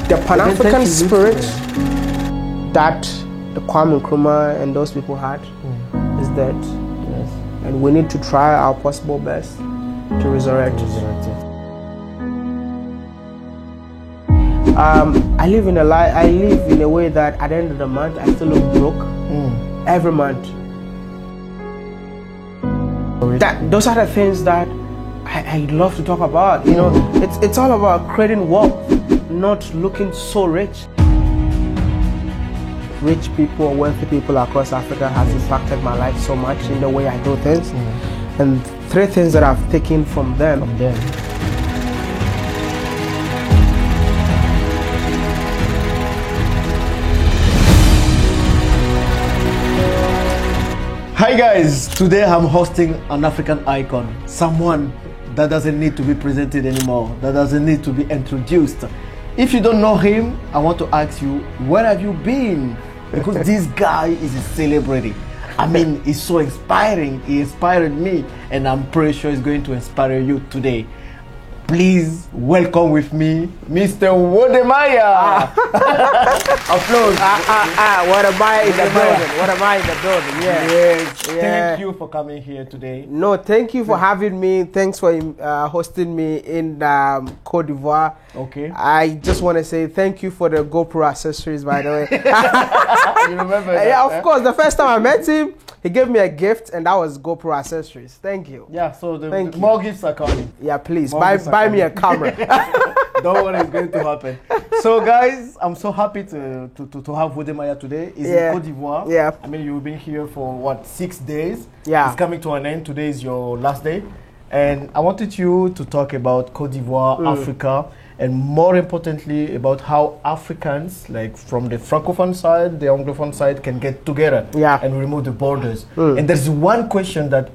the Pan-African spirit that the Kwame Nkrumah and those people had is dead. Yes. And we need to try our possible best to resurrect it. I live in a way that at the end of the month I still look broke. Every month. Those are the things that I love to talk about. You know, it's all about creating wealth, not looking so rich. Rich people, wealthy people across Africa has impacted my life so much in the way I do things. And 3 things that I've taken from them. Hi guys, today I'm hosting an African icon, someone that doesn't need to be presented anymore, that doesn't need to be introduced. If you don't know him, I want to ask you, where have you been? Because this guy is a celebrity. I mean, he's so inspiring. He inspired me, and I'm pretty sure he's going to inspire you today. Please welcome with me, Mr. WODE MAYA. Applause. WODE MAYA in the building. WODE MAYA in the building. Yeah. Yes. Thank you for coming here today. No, thank you for having me. Thanks for hosting me in Côte d'Ivoire. Okay. I just want to say thank you for the GoPro accessories, by the way. You remember that? Yeah, of course. The first time I met him, he gave me a gift, and that was GoPro accessories. Thank you. Yeah, so the more gifts are coming. Yeah, please buy me a camera. Don't worry, it's going to happen. So, guys, I'm so happy to have WODE MAYA today. He's in Côte d'Ivoire. Yeah. I mean, you've been here for what, 6 days? Yeah. It's coming to an end. Today is your last day, and I wanted you to talk about Côte d'Ivoire, Africa, and more importantly about how Africans, like from the Francophone side, the Anglophone side, can get together and remove the borders. And there's one question that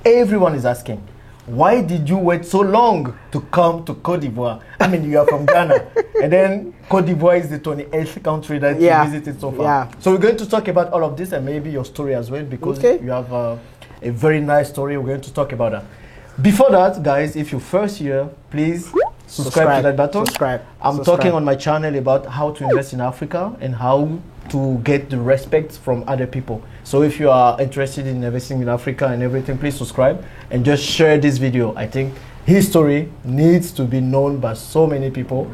everyone is asking. Why did you wait so long to come to Côte d'Ivoire? I mean, you are from Ghana, and then Côte d'Ivoire is the 28th country that you visited so far. So we're going to talk about all of this and maybe your story as well, because you have a very nice story. We're going to talk about that. Before that, guys, if you're first here, please subscribe to that button. I'm talking on my channel about how to invest in Africa and how to get the respect from other people. So if you are interested in investing in Africa and everything, please subscribe and just share this video. I think his story needs to be known by so many people.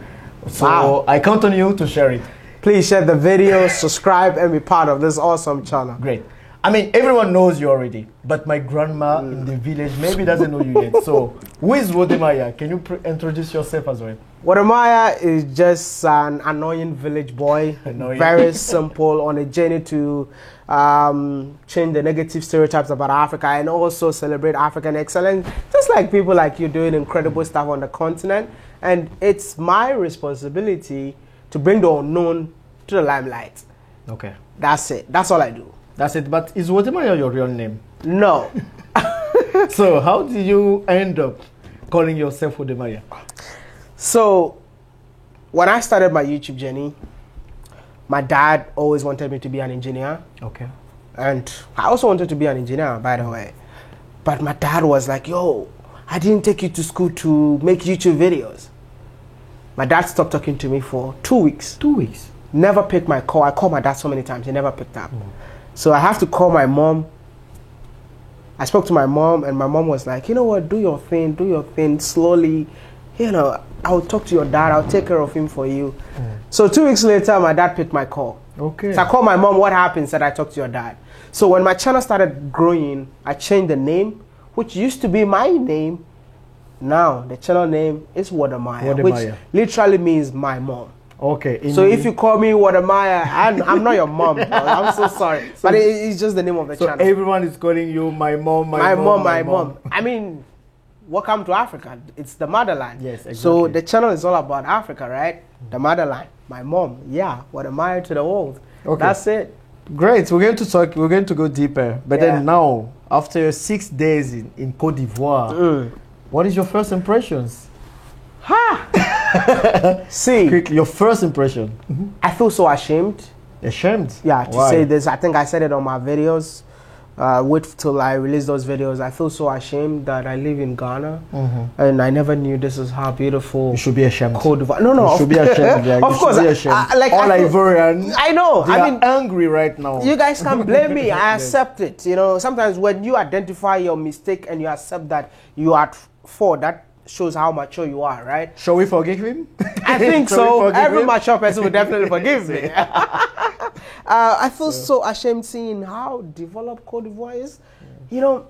So I count on you to share it. Please share the video, subscribe, and be part of this awesome channel. Great. I mean, everyone knows you already, but my grandma in the village maybe doesn't know you yet. So, who is WODE MAYA? Can you introduce yourself as well? WODE MAYA is just an annoying village boy, very simple, on a journey to change the negative stereotypes about Africa and also celebrate African excellence, just like people like you doing incredible stuff on the continent. And it's my responsibility to bring the unknown to the limelight. Okay. That's it. That's all I do. That's it. But is WODE MAYA your real name? No. So how did you end up calling yourself WODE MAYA? So when I started my YouTube journey, my dad always wanted me to be an engineer. Okay. And I also wanted to be an engineer, by the way. But my dad was like, yo, I didn't take you to school to make YouTube videos. My dad stopped talking to me for 2 weeks. 2 weeks? Never picked my call. I called my dad so many times. He never picked up. So I have to call my mom. I spoke to my mom, and my mom was like, you know what, do your thing slowly. You know, I'll talk to your dad. I'll take care of him for you. So 2 weeks later, my dad picked my call. Okay. So I called my mom, what happened? Said I talked to your dad. So when my channel started growing, I changed the name, which used to be my name. Now the channel name is WODE MAYA, which literally means my mom. Okay. So if you call me WODE MAYA, I'm not your mom. I'm so sorry. So but it's just the name of the channel. So everyone is calling you my mom, my mom. I mean, welcome to Africa. It's the motherland. Yes, exactly. So the channel is all about Africa, right? The motherland. My mom. Yeah. WODE MAYA to the world. Okay. That's it. Great. We're going to talk. We're going to go deeper. But then now, after 6 days in Côte d'Ivoire, what is your first impressions? See, quickly, your first impression. I feel so ashamed. Ashamed? Yeah, to say this. I think I said it on my videos. wait till I release those videos. I feel so ashamed that I live in Ghana, and I never knew this is how beautiful. You should be ashamed. Cote d'Ivoire. No, you should be ashamed. Yeah. Of course, like all Ivorians. I know. They are angry right now. You guys can blame me. I accept it. You know, sometimes when you identify your mistake and you accept that you are at fault, that shows how mature you are, right? Shall we forgive him? I think so. Every mature person will definitely forgive me. I feel so ashamed seeing how developed Cote d'Ivoire is. You know,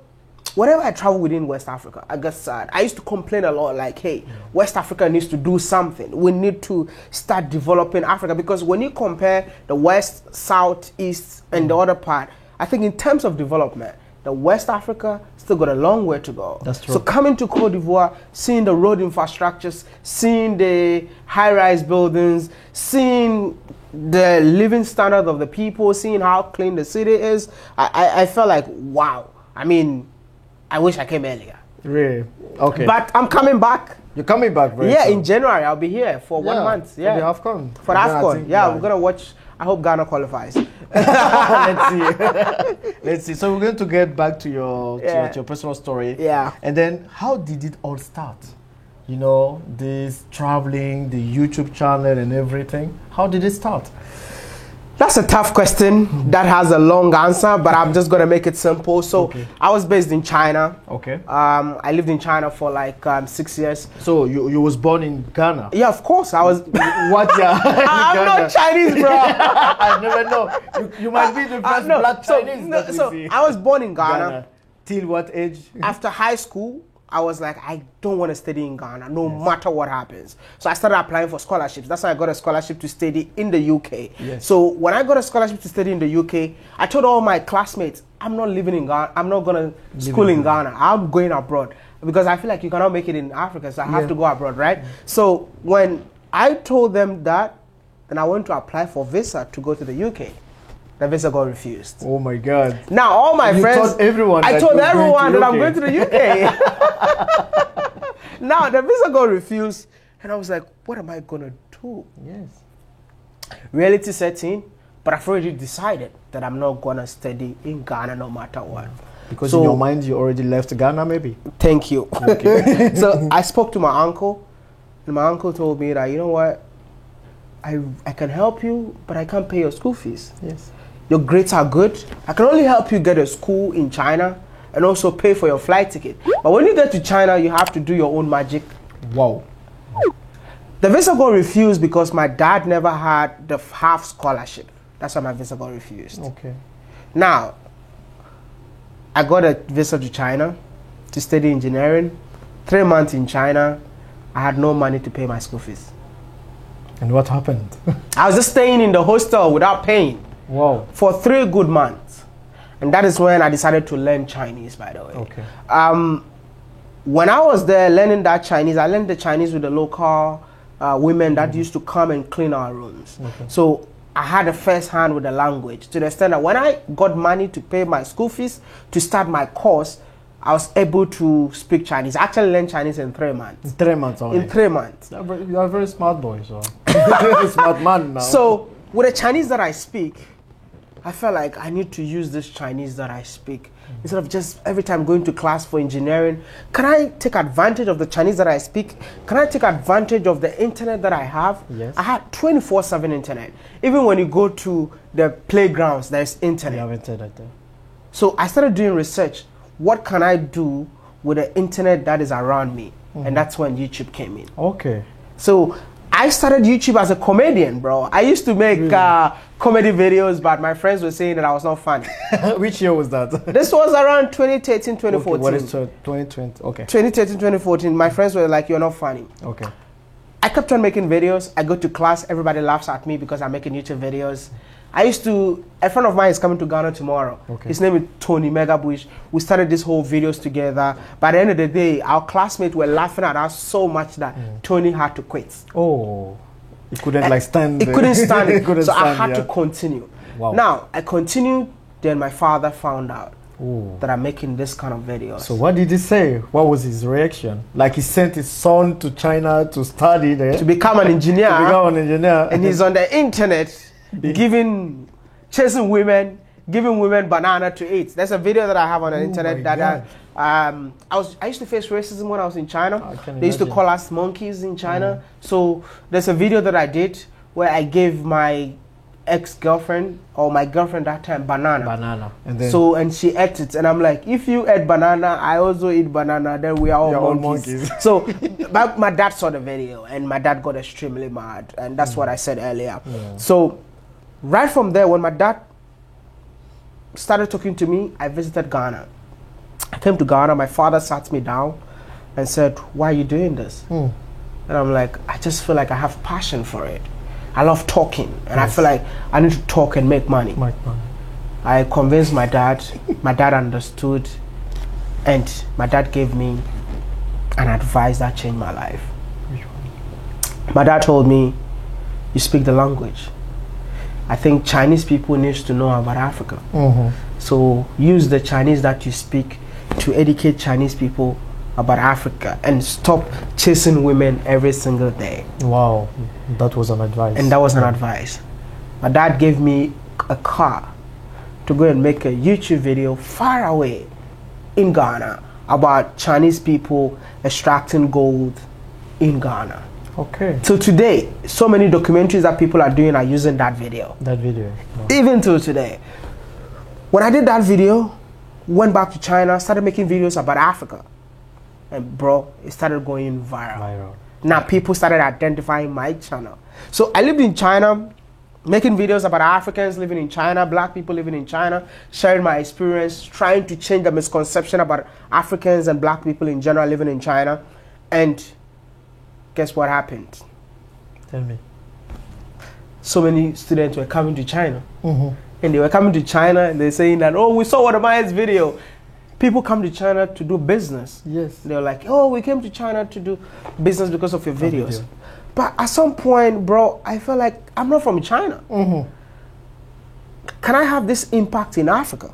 whenever I travel within West Africa, I get sad. I used to complain a lot like, hey, West Africa needs to do something. We need to start developing Africa, because when you compare the West, South, East, and the other part, I think in terms of development, the West Africa still got a long way to go. That's true. So coming to Cote d'Ivoire, seeing the road infrastructures, seeing the high-rise buildings, seeing the living standard of the people, seeing how clean the city is, I felt like, wow. I mean, I wish I came earlier. Really? Okay. But I'm coming back. You're coming back very Yeah, soon. in January. I'll be here for 1 month. Yeah. For the AFCON. For the AFCON. Yeah, we're going to watch. I hope Ghana qualifies. Let's see. Let's see. So we're going to get back to your personal story. Yeah. And then how did it all start? You know, this traveling, the YouTube channel and everything. How did it start? That's a tough question that has a long answer, but I'm just going to make it simple. So I was based in China. Okay. I lived in China for like 6 years. So you was born in Ghana? Yeah, of course. I was. What? Yeah. I'm not Chinese, bro. I never know. You might be the first black Chinese that we see. I was born in Ghana. Till what age? After high school, I was like, I don't want to study in Ghana, no matter what happens. So I started applying for scholarships. That's why I got a scholarship to study in the UK. Yes. So when I got a scholarship to study in the UK, I told all my classmates, I'm not living in Ghana. I'm not going to school in Ghana. I'm going abroad. Because I feel like you cannot make it in Africa, so I have to go abroad, right? So when I told them that, then I went to apply for visa to go to the UK. The visa got refused. Oh my God. Now all my friends, told everyone I told everyone that I'm going to the UK. Now the visa got refused, and I was like, what am I gonna do? Yes. Reality set in, but I've already decided that I'm not gonna study in Ghana no matter what. Because in your mind you already left Ghana, maybe? Thank you. Okay. So I spoke to my uncle, and my uncle told me that, you know what, I can help you, but I can't pay your school fees. Yes. Your grades are good. I can only help you get a school in China and also pay for your flight ticket. But when you get to China, you have to do your own magic. Wow. The visa got refused because my dad never had the half scholarship. That's why my visa got refused. Okay. Now, I got a visa to China to study engineering. 3 months in China, I had no money to pay my school fees. And what happened? I was just staying in the hostel without paying. Wow. For 3 good months. And that is when I decided to learn Chinese, by the way. Okay. When I was there learning that Chinese, I learned the Chinese with the local women that used to come and clean our rooms. Okay. So I had a first hand with the language, to the extent that when I got money to pay my school fees to start my course, I was able to speak Chinese. I actually learned Chinese in 3 months. 3 months only? In 3 months. You are a very smart boy, so. Smart man now. So with the Chinese that I speak, I felt like I need to use this Chinese that I speak. Instead of just every time going to class for engineering, can I take advantage of the Chinese that I speak? Can I take advantage of the internet that I have? Yes. I had 24/7 internet. Even when you go to the playgrounds, there's internet. You have internet there. So I started doing research. What can I do with the internet that is around me? And that's when YouTube came in. Okay. So I started YouTube as a comedian, bro. I used to make comedy videos, but my friends were saying that I was not funny. Which year was that? This was around 2013, 2014. Okay, what is 2020? Okay. 2013, 2014. My friends were like, you're not funny. Okay. I kept on making videos. I go to class. Everybody laughs at me because I'm making YouTube videos. I used to, a friend of mine is coming to Ghana tomorrow. Okay. His name is Tony Megabush. We started this whole videos together. By the end of the day, our classmates were laughing at us so much that Tony had to quit. Oh, he couldn't like stand it. He couldn't stand it. Couldn't so stand, I had to continue. Wow. Now, I continued. Then my father found out Ooh. that I'm making this kind of videos. So what did he say? What was his reaction? Like he sent his son to China to study there? To become an engineer. To become an engineer. And he's on the internet chasing women giving women banana to eat. There's a video that I have on the internet that I used to face racism when I was in China. They used to call us monkeys in China. So there's a video that I did where I gave my ex-girlfriend or my girlfriend that time banana. And then and she ate it, and I'm like, if you ate banana, I also eat banana, then we are all monkeys. So my dad saw the video, and my dad got extremely mad, and that's what I said earlier. So right from there, when my dad started talking to me, I visited Ghana. I came to Ghana, my father sat me down and said, why are you doing this? And I'm like, I just feel like I have passion for it. I love talking, and I feel like I need to talk and make money. I convinced my dad. My dad understood, and my dad gave me an advice that changed my life. My dad told me, you speak the language. I think Chinese people need to know about Africa. So use the Chinese that you speak to educate Chinese people about Africa and stop chasing women every single day. Wow, that was an advice. And that was an advice. My dad gave me a car to go and make a YouTube video far away in Ghana about Chinese people extracting gold in Ghana. Okay. So today, so many documentaries that people are doing are using that video. Even till today. When I did that video, went back to China, started making videos about Africa. And bro, it started going viral. Now people started identifying my channel. So I lived in China, making videos about Africans living in China, black people living in China, sharing my experience, trying to change the misconception about Africans and black people in general living in China. And guess what happened? Tell me. So many students were coming to China. And they were coming to China and they're saying that, oh, we saw WODE MAYA's video. People come to China to do business. They're like, oh, we came to China to do business because of your videos. But at some point, bro, I felt like I'm not from China. Can I have this impact in Africa?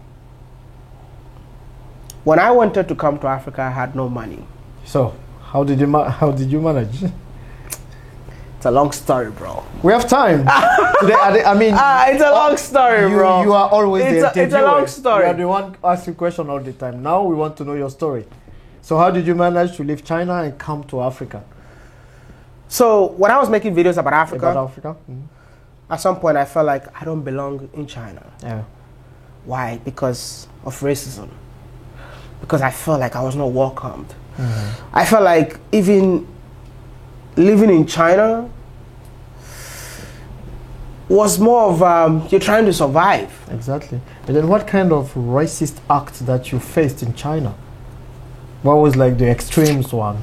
When I wanted to come to Africa, I had no money. So how did you manage? It's a long story, bro. We have time. Today, I mean, it's a long story, bro. You are always it's a long story. You are the one asking questions all the time. Now we want to know your story. So how did you manage to leave China and come to Africa? So when I was making videos about Africa, at some point I felt like I don't belong in China. Why? Because of racism. Because I felt like I was not welcomed. I felt like even living in China was more of you're trying to survive. Exactly. But then what kind of racist act that you faced in China? What was like the extremes one?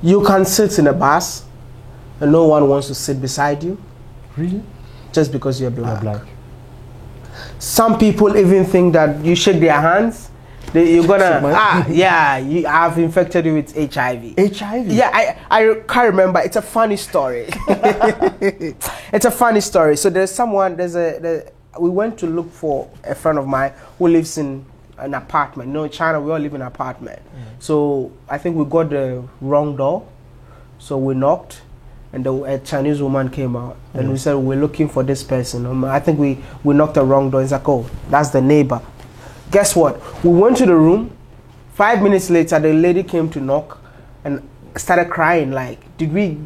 You can sit in a bus and no one wants to sit beside you. Really? Just because you're black. Some people even think that you shake their hands, you're gonna you have infected you with HIV. Yeah, I can't remember. It's a funny story. It's a funny story. So there's someone. We went to look for a friend of mine who lives in an apartment. You know, in China we all live in an apartment. So I think we got the wrong door. So we knocked, and a Chinese woman came out, and we said we're looking for this person. I think we knocked the wrong door. It's like, oh, that's the neighbor. Guess what? We went to the room. 5 minutes later, the lady came to knock and started crying like, did we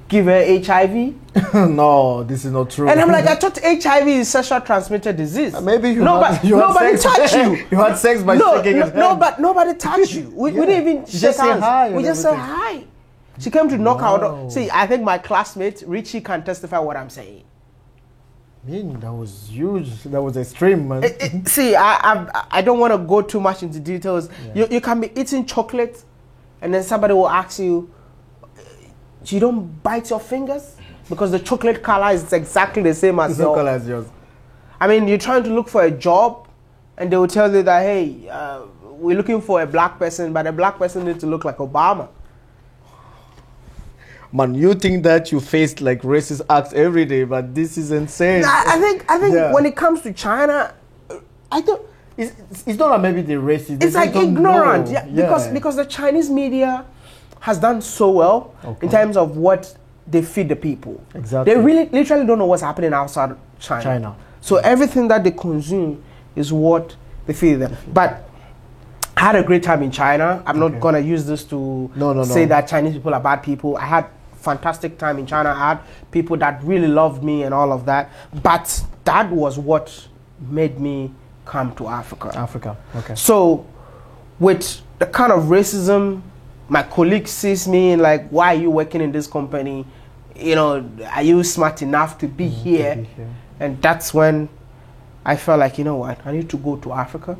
give her HIV? No, this is not true. And I'm like, I thought HIV is sexual transmitted disease. Maybe nobody touched you. You had sex by shaking his hand. No, but nobody touched you. We didn't even shake hands. We just said hi. She came to knock our door. See, I think my classmate, Richie, can testify what I'm saying. Man, that was huge. That was extreme, man. See, I don't want to go too much into details. You can be eating chocolate, and then somebody will ask you, you don't bite your fingers? Because the chocolate color is exactly the same as color as yours. I mean, you're trying to look for a job, and they will tell you that, hey, we're looking for a black person, but a black person needs to look like Obama. Man, you think that you faced like racist acts every day, but this is insane. I think when it comes to China, I don't. It's not like maybe they're racist. It's like ignorant, because the Chinese media has done so well in terms of what they feed the people. Exactly. They really literally don't know what's happening outside China. So everything that they consume is what they feed them. But I had a great time in China. I'm not gonna use this to say that Chinese people are bad people. I had fantastic time in China. I had people that really loved me and all of that. But that was what made me come to Africa. Okay. So with the kind of racism, my colleague sees me and like, why are you working in this company? You know, are you smart enough to be here? And that's when I felt like, you know what, I need to go to Africa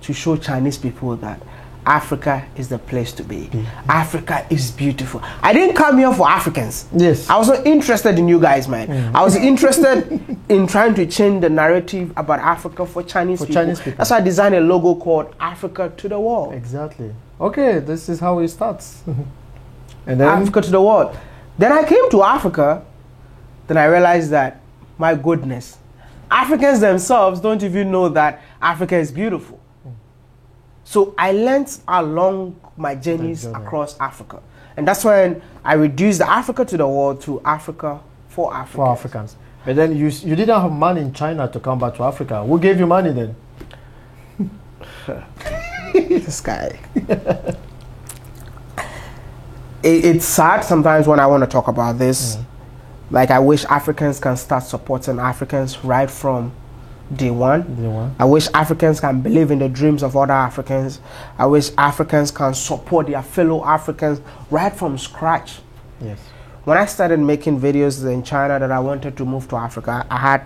to show Chinese people that Africa is the place to be. Africa is beautiful. I didn't come here for Africans. Yes. I was not interested in you guys, man. I was interested in trying to change the narrative about Africa for Chinese people. That's why I designed a logo called Africa to the World. Exactly. Okay, this is how it starts. And then Africa to the world. Then I came to Africa, then I realized that, my goodness, Africans themselves don't even know that Africa is beautiful. So I learned along my journeys across Africa. And that's when I reduced the Africa to the world to Africa for Africans. For Africans. But then you didn't have money in China to come back to Africa. Who gave you money then? This guy. It's sad sometimes when I want to talk about this. Like, I wish Africans can start supporting Africans right from day one. I wish Africans can believe in the dreams of other Africans. I wish Africans can support their fellow Africans right from scratch. Yes. When I started making videos in China that I wanted to move to Africa, I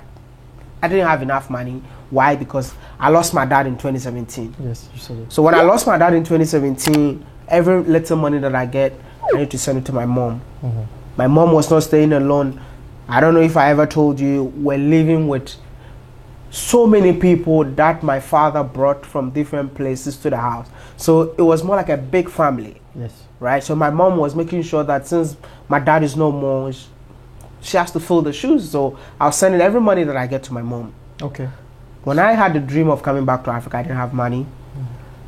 didn't have enough money. Why? Because I lost my dad in 2017. Yes, you said it. So when I lost my dad in 2017, every little money that I get, I need to send it to my mom. My mom was not staying alone. I don't know if I ever told you, we're living with so many people that my father brought from different places to the house. So it was more like a big family. Yes. Right? So my mom was making sure that since my dad is no more, she has to fill the shoes. So I was sending every money that I get to my mom. Okay. When I had the dream of coming back to Africa, I didn't have money.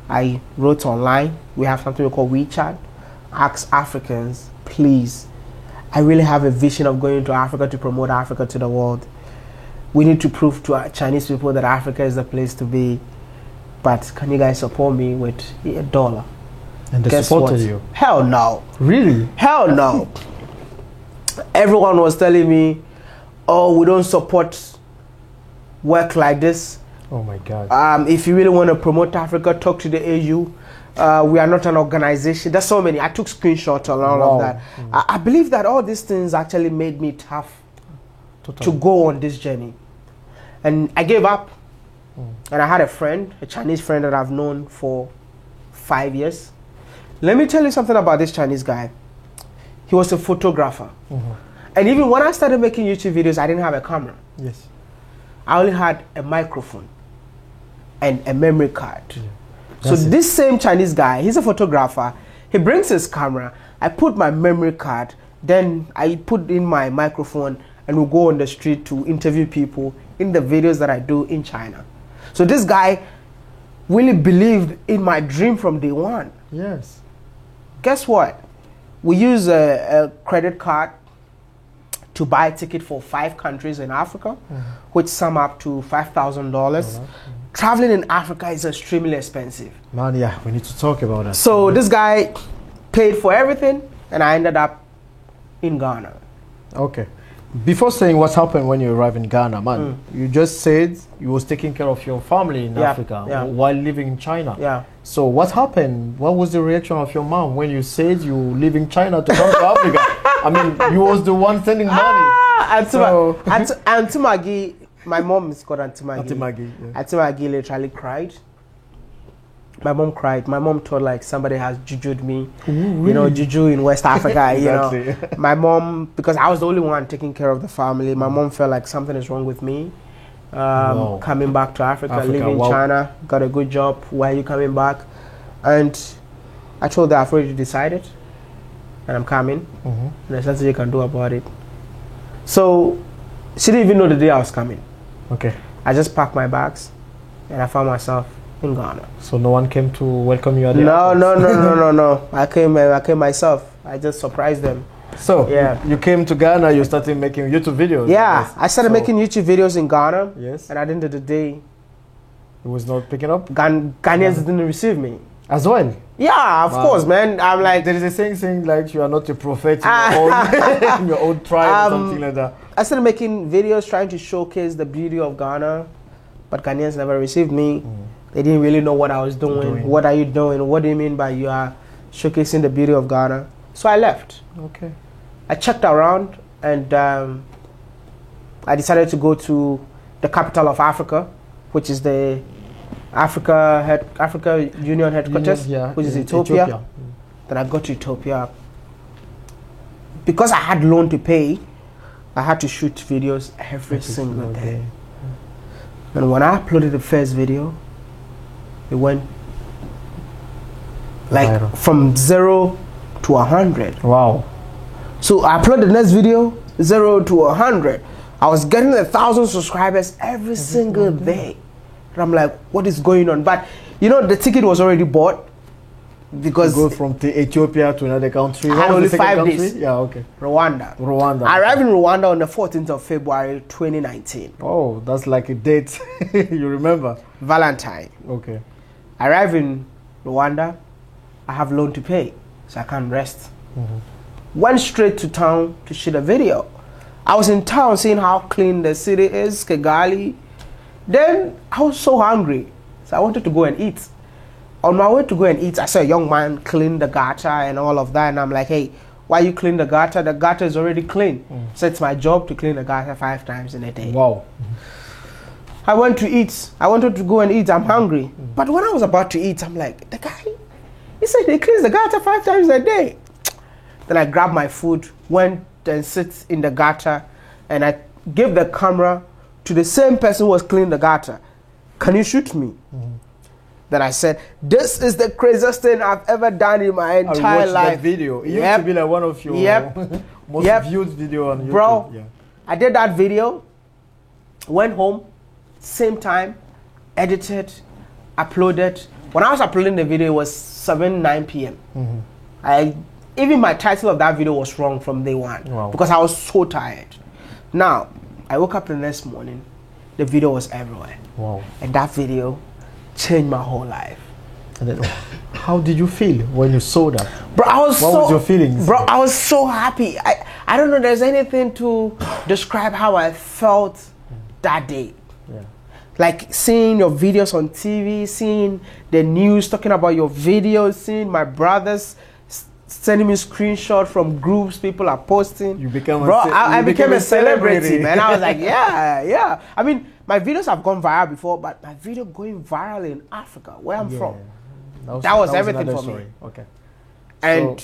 I wrote online. We have something we call WeChat. Ask Africans, please, I really have a vision of going to Africa to promote Africa to the world. We need to prove to our Chinese people that Africa is the place to be. But can you guys support me with $1? And they supported you? Hell no. Really? Hell no. Everyone was telling me, oh, we don't support work like this. Oh my God. If you really want to promote Africa, talk to the AU. We are not an organization. There's so many. I took screenshots and all of that. I believe that all these things actually made me tough to go on this journey. And I gave up. And I had a friend, a Chinese friend that I've known for 5 years. Let me tell you something about this Chinese guy. He was a photographer. And even when I started making YouTube videos, I didn't have a camera. Yes. I only had a microphone and a memory card. So this same Chinese guy, he's a photographer. He brings his camera. I put my memory card. Then I put in my microphone and we go on the street to interview people in the videos that I do in China. So this guy really believed in my dream from day one. Yes. Guess what? We use a credit card to buy a ticket for 5 countries in Africa, which sum up to $5,000. Traveling in Africa is extremely expensive. Man, yeah, we need to talk about that. So this guy paid for everything, and I ended up in Ghana. Okay. Before saying what happened when you arrived in Ghana, man, you just said you was taking care of your family in Africa while living in China. Yeah. So what happened? What was the reaction of your mom when you said you live in China to come to Africa? I mean, you was the one sending money. Auntie Maggie, my mom is called Auntie Maggie. Auntie Maggie. Yeah. Auntie Maggie literally cried. My mom cried. My mom thought like somebody has jujued me. Ooh, really? You know, juju in West Africa. Exactly. You know, my mom, because I was the only one taking care of the family. My mom felt like something is wrong with me. Coming back to Africa, living in China, got a good job. Why are you coming back? And I told her I've already decided, and I'm coming. And there's nothing you can do about it. So she didn't even know the day I was coming. Okay. I just packed my bags, and I found myself in Ghana. So no one came to welcome you at the airport? No. I came myself. I just surprised them. So Yeah. you came to Ghana, you started making YouTube videos. Yeah, I started So- making YouTube videos in Ghana. Yes. And at the end of the day, It was not picking up Ghanaians didn't receive me. as well. Yeah, of course, man. I'm like, There is a saying like you are not a prophet in your own, in your own tribe or something like that. I started making videos trying to showcase the beauty of Ghana, but Ghanaians never received me. They didn't really know what I was doing. What are you doing? What do you mean by you are showcasing the beauty of Ghana? So I left. Okay. I checked around and I decided to go to the capital of Africa, which is the Africa Union headquarters, which is Ethiopia. Then I got to Ethiopia. Because I had loan to pay, I had to shoot videos every single day. And when I uploaded the first video, it went like viral. From 0 to 100. Wow. So I uploaded the next video, 0 to 100. I was getting 1,000 subscribers every single day. And I'm like, what is going on? But you know, the ticket was already bought because go from Ethiopia to another country. I had only 5 days. Yeah, okay. Rwanda. I arrived in Rwanda on the 14th of February 2019. Oh, that's like a date. You remember? Valentine. Okay. I arrived in Rwanda. I have loan to pay, so I can't rest. Went straight to town to shoot a video. I was in town seeing how clean the city is, Kigali. Then I was so hungry, so I wanted to go and eat. On my way to go and eat, I saw a young man clean the gutter and all of that, and I'm like, hey, why you clean the gutter? The gutter is already clean. So it's my job to clean the gutter 5 times in a day. Wow. I went to eat. I wanted to go and eat. I'm hungry. But when I was about to eat, I'm like, the guy, he said he cleans the gutter 5 times a day. Then I grabbed my food, went and sit in the gutter, and I gave the camera to the same person who was cleaning the gutter. Can you shoot me? Then I said, this is the craziest thing I've ever done in my entire life. That video. It used to be like one of your most viewed video on YouTube. Bro, I did that video, went home, same time, edited, uploaded. When I was uploading the video, it was 9 p.m. Even my title of that video was wrong from day one because I was so tired. Now, I woke up the next morning, the video was everywhere. Wow. And that video changed my whole life. And then, how did you feel when you saw that? Bro, what was your feelings? Bro, I was so happy. I don't know, there's anything to describe how I felt that day. Yeah. Like seeing your videos on TV, seeing the news talking about your videos, seeing my brothers sending me screenshots from groups people are posting. You became I became a celebrity, man. I was like, yeah. I mean, my videos have gone viral before, but my video going viral in Africa, where I'm from, that was everything for me. Okay. And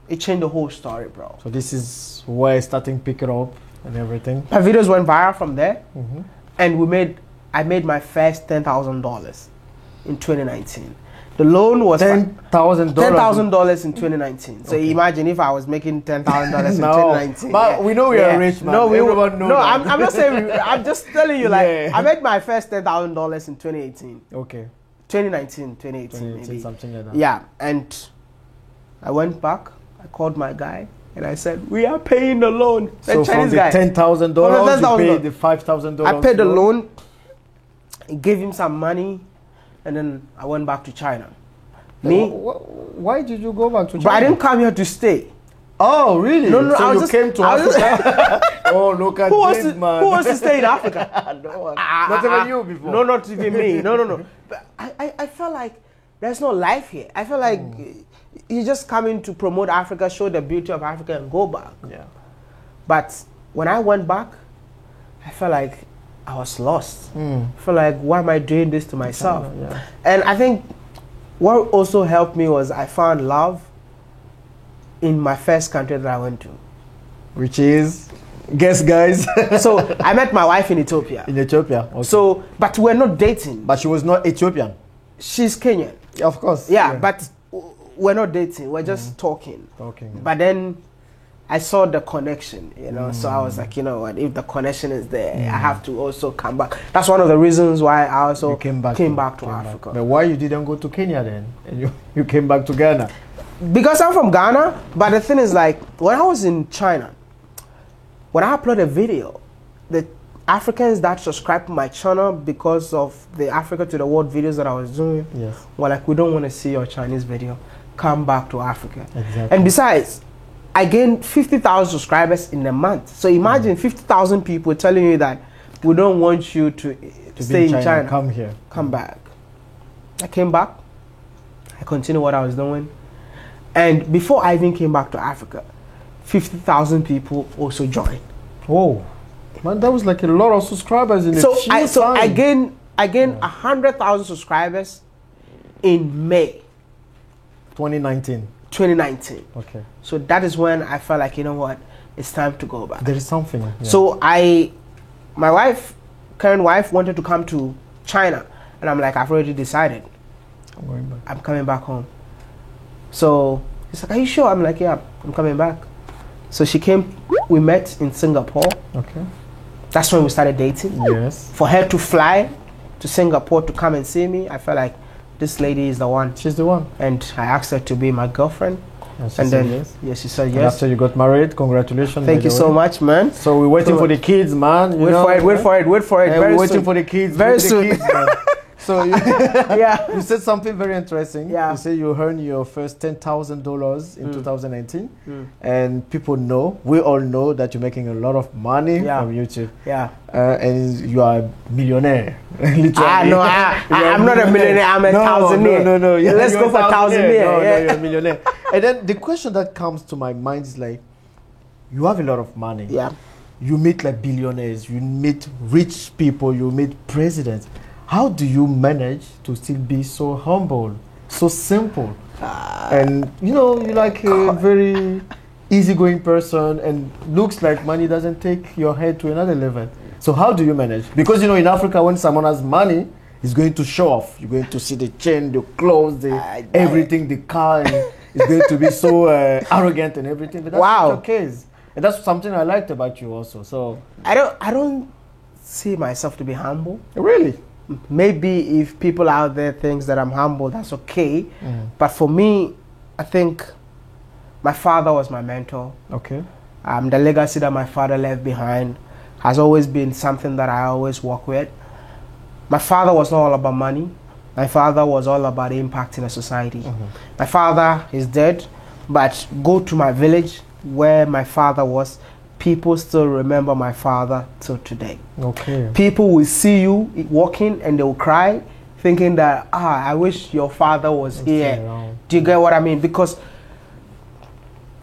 it changed the whole story, bro. So this is where starting picking up and everything. My videos went viral from there, and I made my first $10,000 in 2019. The loan was $10,000. $10,000 in 2019. So imagine if I was making $10,000 in 2019. But we know we are rich, man. No, everyone knows. No, I'm not saying. I'm just telling you, like, I made my first $10,000 in 2018. Okay. 2019, 2018, maybe. Something like that. Yeah, and I went back. I called my guy. And I said, we are paying the loan. So from the $10,000, you paid the $5,000. I paid the loan. I gave him some money. And then I went back to China. Why did you go back to China? But I didn't come here to stay. Oh, really? No, so you came to Africa? Oh, look at this, man. Who wants to stay in Africa? No one. Not even you before. No, not even me. No. But I felt like there's no life here. I felt like you just come in to promote Africa, show the beauty of Africa, and go back. Yeah. But when I went back, I felt like I was lost. I felt like, why am I doing this to myself? And I think what also helped me was I found love in my first country that I went to. Which is? Guess, guys. So I met my wife in Ethiopia. In Ethiopia. Okay. So, but we're not dating. But she was not Ethiopian. She's Kenyan. Of course. Yeah, but we're not dating. We're just talking. But then I saw the connection, you know, so I was like, you know what, if the connection is there, I have to also come back. That's one of the reasons why I also came back to Africa. But why you didn't go to Kenya then? And you came back to Ghana? Because I'm from Ghana, but the thing is, like, when I was in China, when I uploaded a video, the Africans that subscribed to my channel because of the Africa to the World videos that I was doing, Yes. were like, we don't want to see your Chinese video. Come back to Africa. Exactly. And besides, I gained 50,000 subscribers in a month. So imagine 50,000 people telling you that we don't want you to stay in China. Come here. Come back. I came back. I continued what I was doing. And before I even came back to Africa, 50,000 people also joined. Whoa. Man, that was like a lot of subscribers in So a few I time. gained 100,000 subscribers in May 2019. 2019. Okay. So that is when I felt like, you know what, it's time to go back. There is something. Yeah. So my wife, current wife, wanted to come to China, and I'm like, I've already decided. I'm going back. I'm coming back home. So he's like, are you sure? I'm like, yeah, I'm coming back. So she came, we met in Singapore. Okay. That's when we started dating. Yes. For her to fly to Singapore to come and see me, I felt like this lady is the one. She's the one. And I asked her to be my girlfriend. And she And said then, yes. yes, she said And yes. after you got married, congratulations. Thank you so much, man. So we're waiting for the kids, man. Wait for it, wait for it, wait for it. We're Very waiting soon. for the kids. Very wait for soon. the kids, man. So you, Yeah. you said something very interesting. Yeah. You say you earned your first $10,000 in 2019, and people know, we all know that you're making a lot of money Yeah. from YouTube, Yeah. and you are a millionaire. Literally. No, I'm not a millionaire. I'm a thousandaire. No. Yeah, Let's you're go for a thousandaire. No, Yeah. you're a millionaire. And then the question that comes to my mind is like, you have a lot of money. Yeah. You meet like billionaires, you meet rich people, you meet presidents. How do you manage to still be so humble, so simple? And you know, you're like a very easygoing person, and looks like money doesn't take your head to another level. So how do you manage? Because you know, in Africa, when someone has money, he's going to show off. You're going to see the chain, the clothes, the everything, the car, and it's going to be so arrogant and everything. But that's not your case. And that's something I liked about you also. So I don't see myself to be humble. Really? Maybe if people out there think that I'm humble, that's okay. But for me, I think my father was my mentor. Okay. The legacy that my father left behind has always been something that I always work with. My father was not all about money. My father was all about impacting a society. My father is dead, but go to my village where my father was, people still remember my father till today. Okay. People will see you walking and they will cry, thinking that, I wish your father was here. Around. Do you get what I mean? Because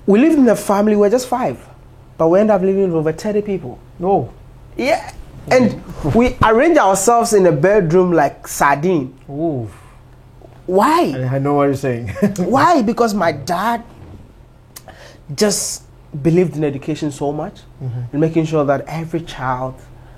we lived in a family, we're just 5, but we end up living with over 30 people. No. Yeah. And we arrange ourselves in a bedroom like sardine. Ooh. Why? I know what you're saying. Why? Because my dad just believed in education so much and making sure that every child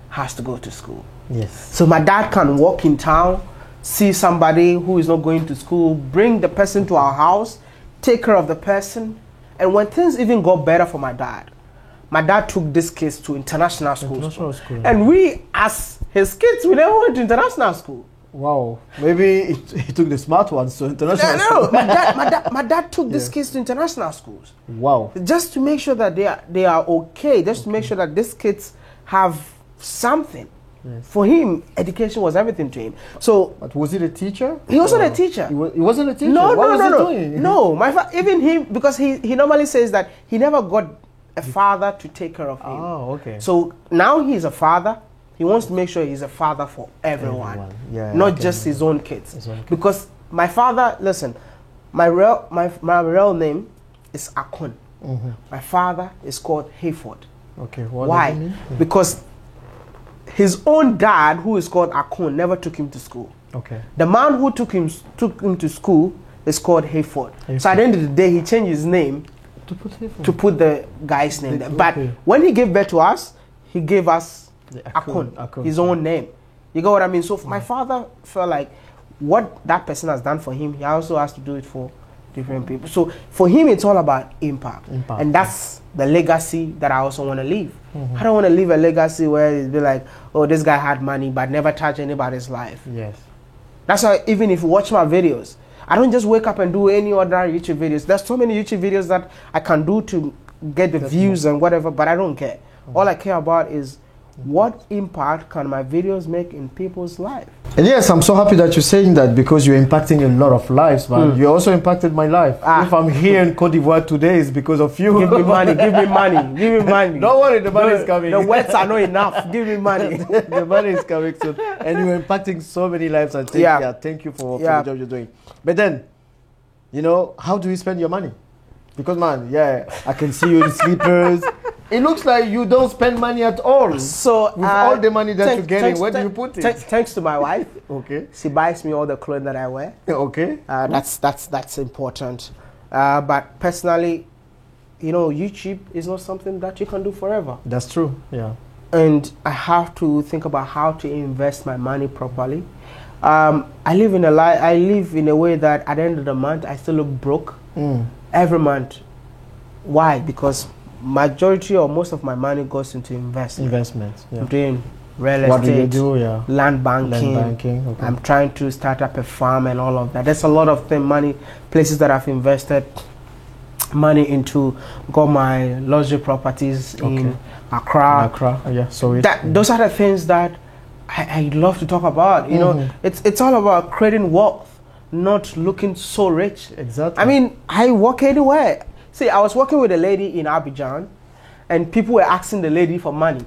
has to go to school. Yes. So my dad can walk in town, see somebody who is not going to school, bring the person to our house, take care of the person. And when things even got better for my dad took this kids to international school. And we, as his kids, we never went to international school. Wow. Maybe he took the smart ones to international No, school. my dad took these kids to international schools. Wow. Just to make sure that they are okay, just to make sure that these kids have something. Yes. For him, education was everything to him. So, But was he a teacher? He wasn't a teacher. He wasn't a teacher? No, what no, was no, he no. doing? No, even him, because he normally says that he never got a father to take care of him. Oh, okay. So now he's a father. He wants to make sure he's a father for everyone. Yeah, not just his own kids. His own kids. Because my father, listen, my real name is Akun. My father is called Hayford. Okay. Why? Because his own dad, who is called Akun, never took him to school. Okay. The man who took him to school is called Hayford. So at the end of the day, he changed his name to put the guy's name there. But when he gave birth to us, he gave us Akun, his own name. You get what I mean? So my father felt like what that person has done for him, he also has to do it for different people. So for him, it's all about impact. And that's the legacy that I also want to leave. I don't want to leave a legacy where it'd be like, oh, this guy had money but never touched anybody's life. Yes. That's why even if you watch my videos, I don't just wake up and do any other YouTube videos. There's so many YouTube videos that I can do to get the views and whatever, but I don't care. All I care about is what impact can my videos make in people's life. And yes, I'm so happy that you're saying that, because you're impacting a lot of lives, man. You also impacted my life. If I'm here in Cote d'Ivoire today, it's because of you. Give me money, give me money, give me money. Don't worry, the money is coming. The words are not enough. Give me money. The money is coming soon. And you're impacting so many lives. And thank you for the job you're doing. But then, you know, how do you spend your money? Because, man, I can see you in slippers. It looks like you don't spend money at all. So with all the money that you're getting, where do you put it? Thanks to my wife. Okay. She buys me all the clothes that I wear. Okay. That's important. But personally, you know, YouTube is not something that you can do forever. That's true. Yeah. And I have to think about how to invest my money properly. I live in a way that at the end of the month I still look broke every month. Why? Because majority or most of my money goes into investments. Yeah. I'm doing real estate. What do you do? Yeah. Land banking. Okay. I'm trying to start up a farm and all of that. There's a lot of places that I've invested money into. Got my luxury properties in Accra. Yeah. So those are the things that I love to talk about. You know, it's all about creating wealth, not looking so rich. Exactly. I mean, I work anywhere. See, I was working with a lady in Abidjan, and people were asking the lady for money,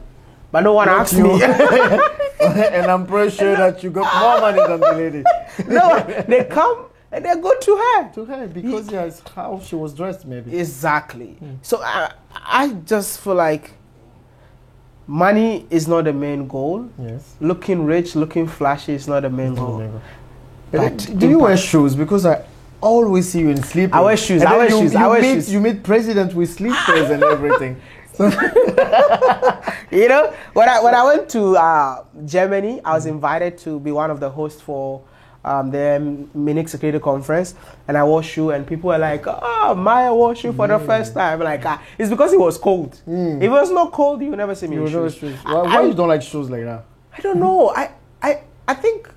but no one asked me. And I'm pretty sure that you got more money than the lady. No, they come and they go to her. To her, because it's how she was dressed, maybe. Exactly. So I just feel like money is not the main goal. Yes. Looking rich, looking flashy is not the main goal. But do you wear shoes? Because I always see you in slippers. I wear shoes. I wear shoes. You meet president with slippers and everything. You know, when I went to Germany, I was invited to be one of the hosts for the Munich Security Conference, and I wore shoes, and people were like, "Oh, Maya wore shoes for the first time." Like, it's because it was cold. If it was not cold, you would never see me in shoes. Why you don't like shoes like that? I don't know. I think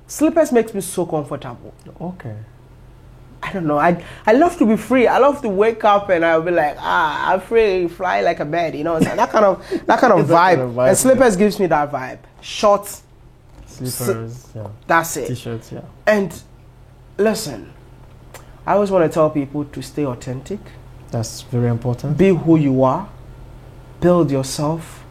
slippers makes me so comfortable. Okay. I don't know. I love to be free. I love to wake up and I'll be like, I'm free, fly like a bird. You know, that kind of vibe. And slippers gives me that vibe. Shorts, slippers, that's it. T-shirts, And listen, I always want to tell people to stay authentic. That's very important. Be who you are. Build yourself,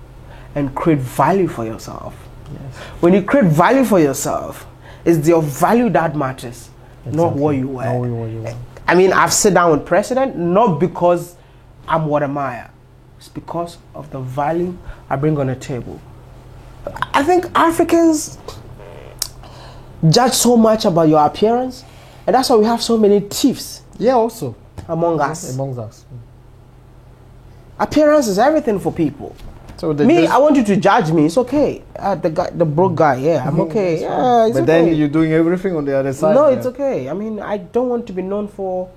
and create value for yourself. Yes. When you create value for yourself, it's your value that matters. Exactly. Not what you wear. I mean, I've sat down with president not because I'm WODE MAYA. It's because of the value I bring on the table. I think Africans judge so much about your appearance, and that's why we have so many thieves. Yeah, also among us. Among us. Appearance is everything for people. So I want you to judge me. It's okay. The broke guy. I'm okay. Yeah, it's but okay. Then you're doing everything on the other side. No, it's okay. I mean, I don't want to be known for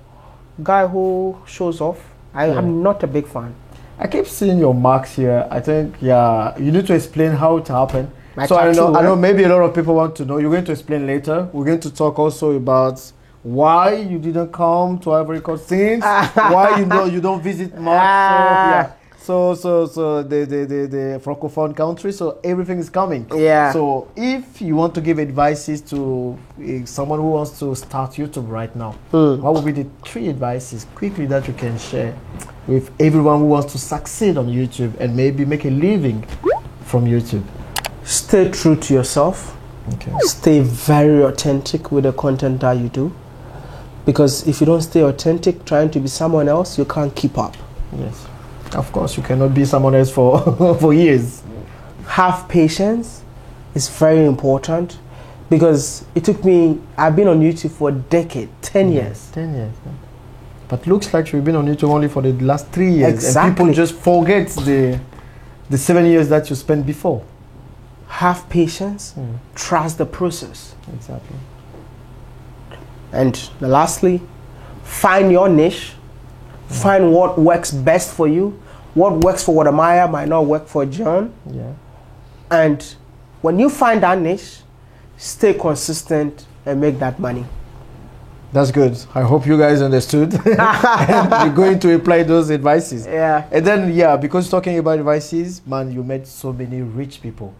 a guy who shows off. I'm not a big fan. I keep seeing your marks here. I think you need to explain how it happened. So I know maybe a lot of people want to know. You're going to explain later. We're going to talk also about why you didn't come to Ivory Coast since why you don't visit much. So the Francophone country, so everything is coming. Yeah. So if you want to give advices to someone who wants to start YouTube right now, what would be the 3 advices quickly that you can share with everyone who wants to succeed on YouTube and maybe make a living from YouTube? Stay true to yourself. Okay. Stay very authentic with the content that you do. Because if you don't stay authentic, trying to be someone else, you can't keep up. Yes. Of course, you cannot be someone else for years. Have patience. It's very important because I've been on YouTube for a decade, 10 years. 10 years. Yeah. But looks like you've been on YouTube only for the last 3 years. Exactly. And people just forget the 7 years that you spent before. Have patience. Trust the process. Exactly. And lastly, find your niche. Find what works best for you. What works for WODE MAYA might not work for John. Yeah. And when you find that niche, stay consistent and make that money. That's good. I hope you guys understood. And you're going to apply those advices. Yeah. And then, yeah, because talking about advices, man, you met so many rich people,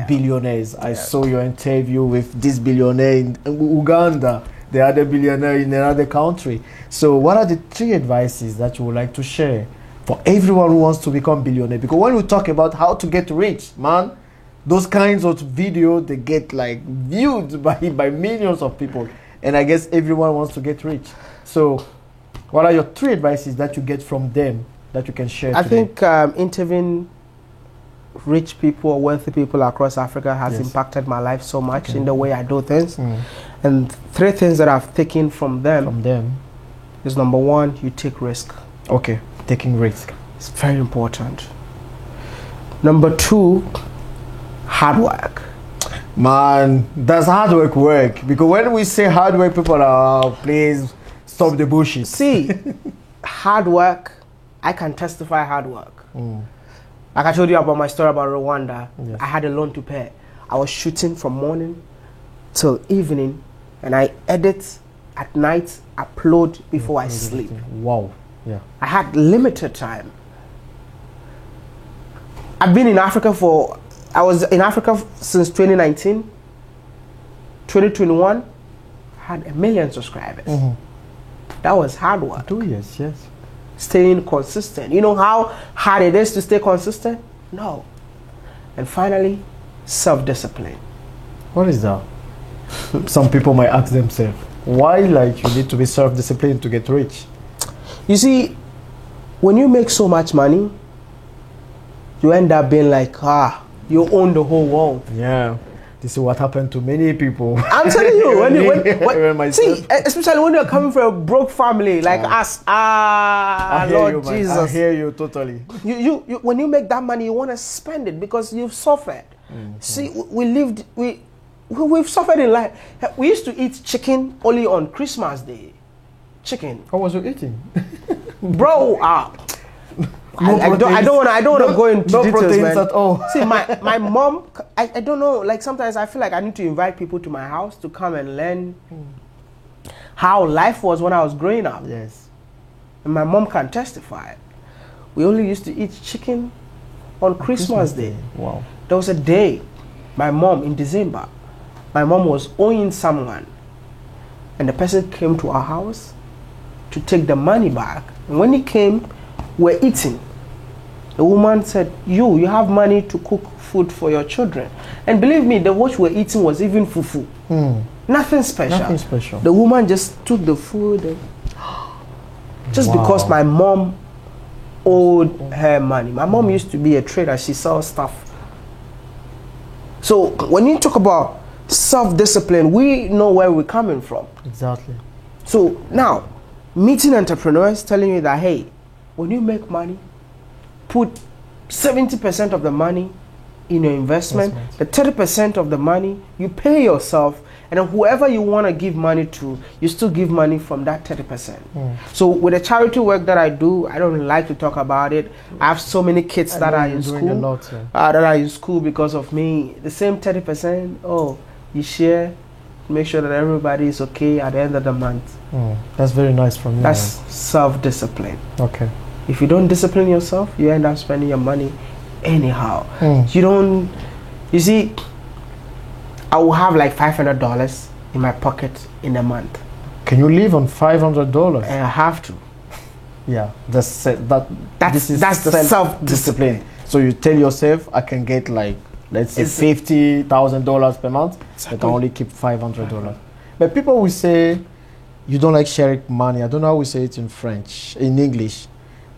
billionaires. I saw your interview with this billionaire in Uganda, the other billionaire in another country. So what are the 3 advices that you would like to share for everyone who wants to become billionaire? Because when we talk about how to get rich, man, those kinds of videos, they get like viewed by millions of people. And I guess everyone wants to get rich. So what are your 3 advices that you get from them that you can share I today? think interviewing rich people or wealthy people across Africa has impacted my life so much in the way I do things. And 3 things that I've taken from them is, number 1, you take risk. Okay, taking risk. It's very important. Number 2, hard work. Man, does hard work? Because when we say hard work, people are, please stop the bullshit. See, hard work, I can testify hard work. Like I told you about my story about Rwanda, I had a loan to pay. I was shooting from morning till evening, and I edit at night, upload before I sleep. Wow. Yeah. I had limited time. I've been in Africa I was in Africa since 2019. 2021, I had 1 million subscribers. That was hard work. 2 years, yes. Staying consistent. You know how hard it is to stay consistent? No. And finally, self-discipline. What is that? Some people might ask themselves, why like you need to be self-disciplined to get rich? You see, when you make so much money, you end up being like, you own the whole world. Yeah. This is what happened to many people. I'm telling you, see, especially when you're coming from a broke family like us. Lord Jesus. I hear you totally. You when you make that money, you want to spend it because you've suffered. See, we've suffered in life. We used to eat chicken only on Christmas Day. Chicken. How was you eating? Bro, I don't want to go into no details, proteins man. at all. See, my mom, I don't know, like sometimes I feel like I need to invite people to my house to come and learn how life was when I was growing up. Yes. And my mom can testify. We only used to eat chicken on Christmas Day. Wow. There was a day, my mom, in December, my mom was owing someone, and the person came to our house to take the money back. And when he came, we're eating. The woman said, you have money to cook food for your children. And believe me, what we're eating was even fufu. Nothing special. Nothing special. The woman just took the food and just because my mom owed her money. My mom used to be a trader. She sells stuff. So when you talk about self-discipline, we know where we're coming from. Exactly. So now, meeting entrepreneurs telling you that, hey, when you make money, put 70% of the money in your investment. The 30% of the money you pay yourself, and then whoever you want to give money to, you still give money from that 30%. So with the charity work that I do, I don't like to talk about it. I have so many kids that are in school, that are in school because of me. The same 30%, you share, make sure that everybody is okay at the end of the month. That's very nice from you. That's self-discipline. Okay. If you don't discipline yourself, you end up spending your money anyhow. You see, I will have like $500 in my pocket in a month. Can you live on $500? And I have to. Yeah, that's the self-discipline. So you tell yourself, I can get like, let's say $50,000 per month, but I only keep $500. But people will say, you don't like sharing money. I don't know how we say it in French, in English.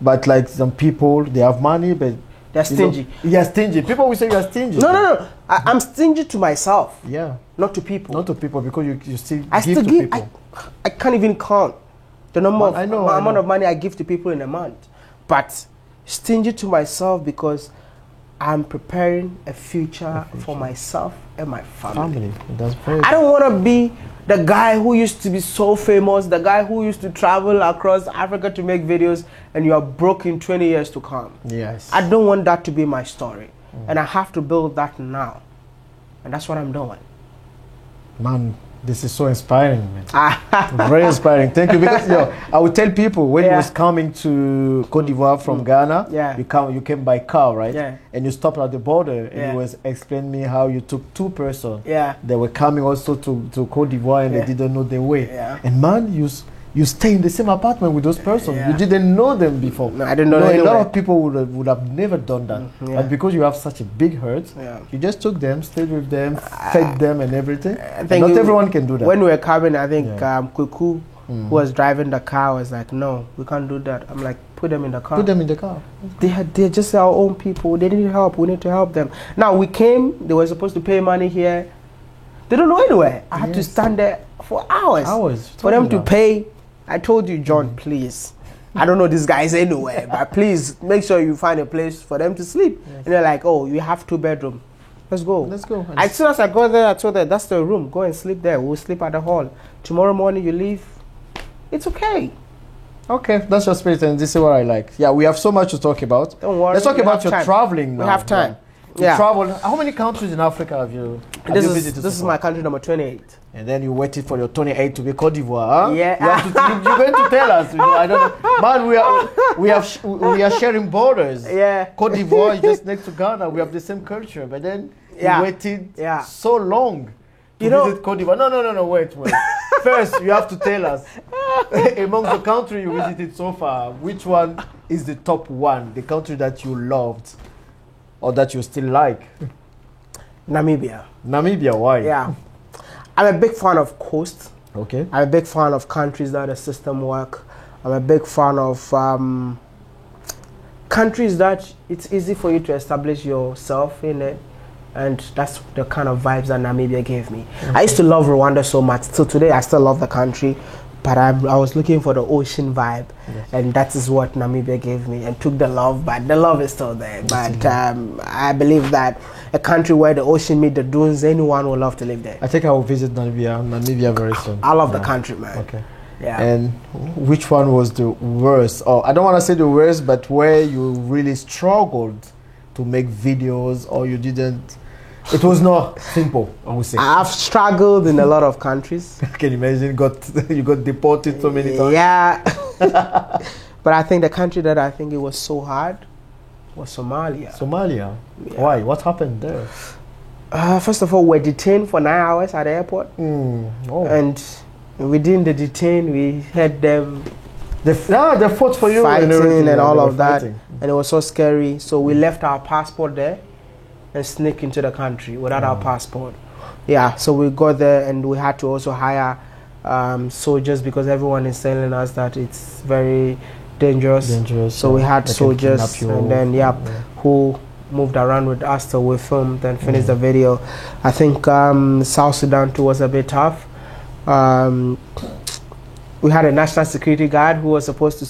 But like some people, they have money, but they're stingy. You're stingy. People will say you're stingy. No. I'm stingy to myself. Yeah. Not to people. Not to people, because you still I give still to give. people. I can't even count the amount of money I give to people in a month. But stingy to myself because I'm preparing a future for myself and my family. That's very I don't want to be the guy who used to be so famous, the guy who used to travel across Africa to make videos, and you are broke in 20 years to come. Yes. I don't want that to be my story. And I have to build that now. And that's what I'm doing. Man, This is so inspiring, man. Very inspiring. Thank you. Because I would tell people when you was coming to Cote d'Ivoire from Ghana, you came by car, right? Yeah. And you stopped at the border, and you was explaining me how you took 2 persons. Yeah. They were coming also to Cote d'Ivoire, and they didn't know the way. Yeah. And man, you stay in the same apartment with those persons. Yeah. You didn't know them before. No, I didn't know them. A lot of people would have never done that. But because you have such a big hurt, you just took them, stayed with them, fed them and everything. I think not everyone can do that. When we were coming, I think CLIQUE, who was driving the car, was like, no, we can't do that. I'm like, put them in the car. Put them in the car. They're just our own people. They need help. We need to help them. Now, we came. They were supposed to pay money here. They don't know anywhere. I had to stand there for hours. For them to pay. I told you, John, please. I don't know these guys anywhere, but please make sure you find a place for them to sleep. Yes. And they're like, oh, you have 2 bedrooms. Let's go. Let's go. As soon as I got there, I told them, that's the room. Go and sleep there. We'll sleep at the hall. Tomorrow morning you leave. It's okay. Okay, that's your spirit, and this is what I like. Yeah, we have so much to talk about. Don't worry. Let's talk about your traveling now. We have time. You travel. How many countries in Africa have you visited? This is my country number 28. And then you waited for your 28 to be Cote d'Ivoire, huh? Yeah. You're going to tell us. I don't know. Man, we are sharing borders. Yeah. Cote d'Ivoire is just next to Ghana. We have the same culture. But then you waited so long to visit Cote d'Ivoire. No, wait. First, you have to tell us, among the countries you visited so far, which one is the top one, the country that you loved or that you still like? Namibia. Namibia, why? Yeah. I'm a big fan of coast. Okay. I'm a big fan of countries that the system work. I'm a big fan of countries that it's easy for you to establish yourself in it. And that's the kind of vibes that Namibia gave me. Okay. I used to love Rwanda so much. Till today, I still love the country. But I was looking for the ocean vibe. Yes. And that is what Namibia gave me. And took the love, but the love is still there. But I believe that a country where the ocean meet the dunes, anyone will love to live there. I think I will visit Namibia very soon. I love the country, man. Okay. Yeah. And which one was the worst? Oh, I don't want to say the worst, but where you really struggled to make videos, or you didn't? It was not simple, I would say. I've struggled in a lot of countries. Can you imagine you got deported so many times? Yeah. But I think the country that I think it was so hard was Somalia. Somalia? Yeah. Why? What happened there? First of all, we're detained for 9 hours at the airport. Oh. And within the detain, we had them... They fought for you fighting and all of that. And it was so scary. So we left our passport there and sneak into the country without our passport. Yeah, so we got there and we had to also hire soldiers because everyone is telling us that it's very dangerous. So we had soldiers and then who moved around with us till we filmed and finished the video. I think South Sudan too was a bit tough. We had a national security guard who was supposed to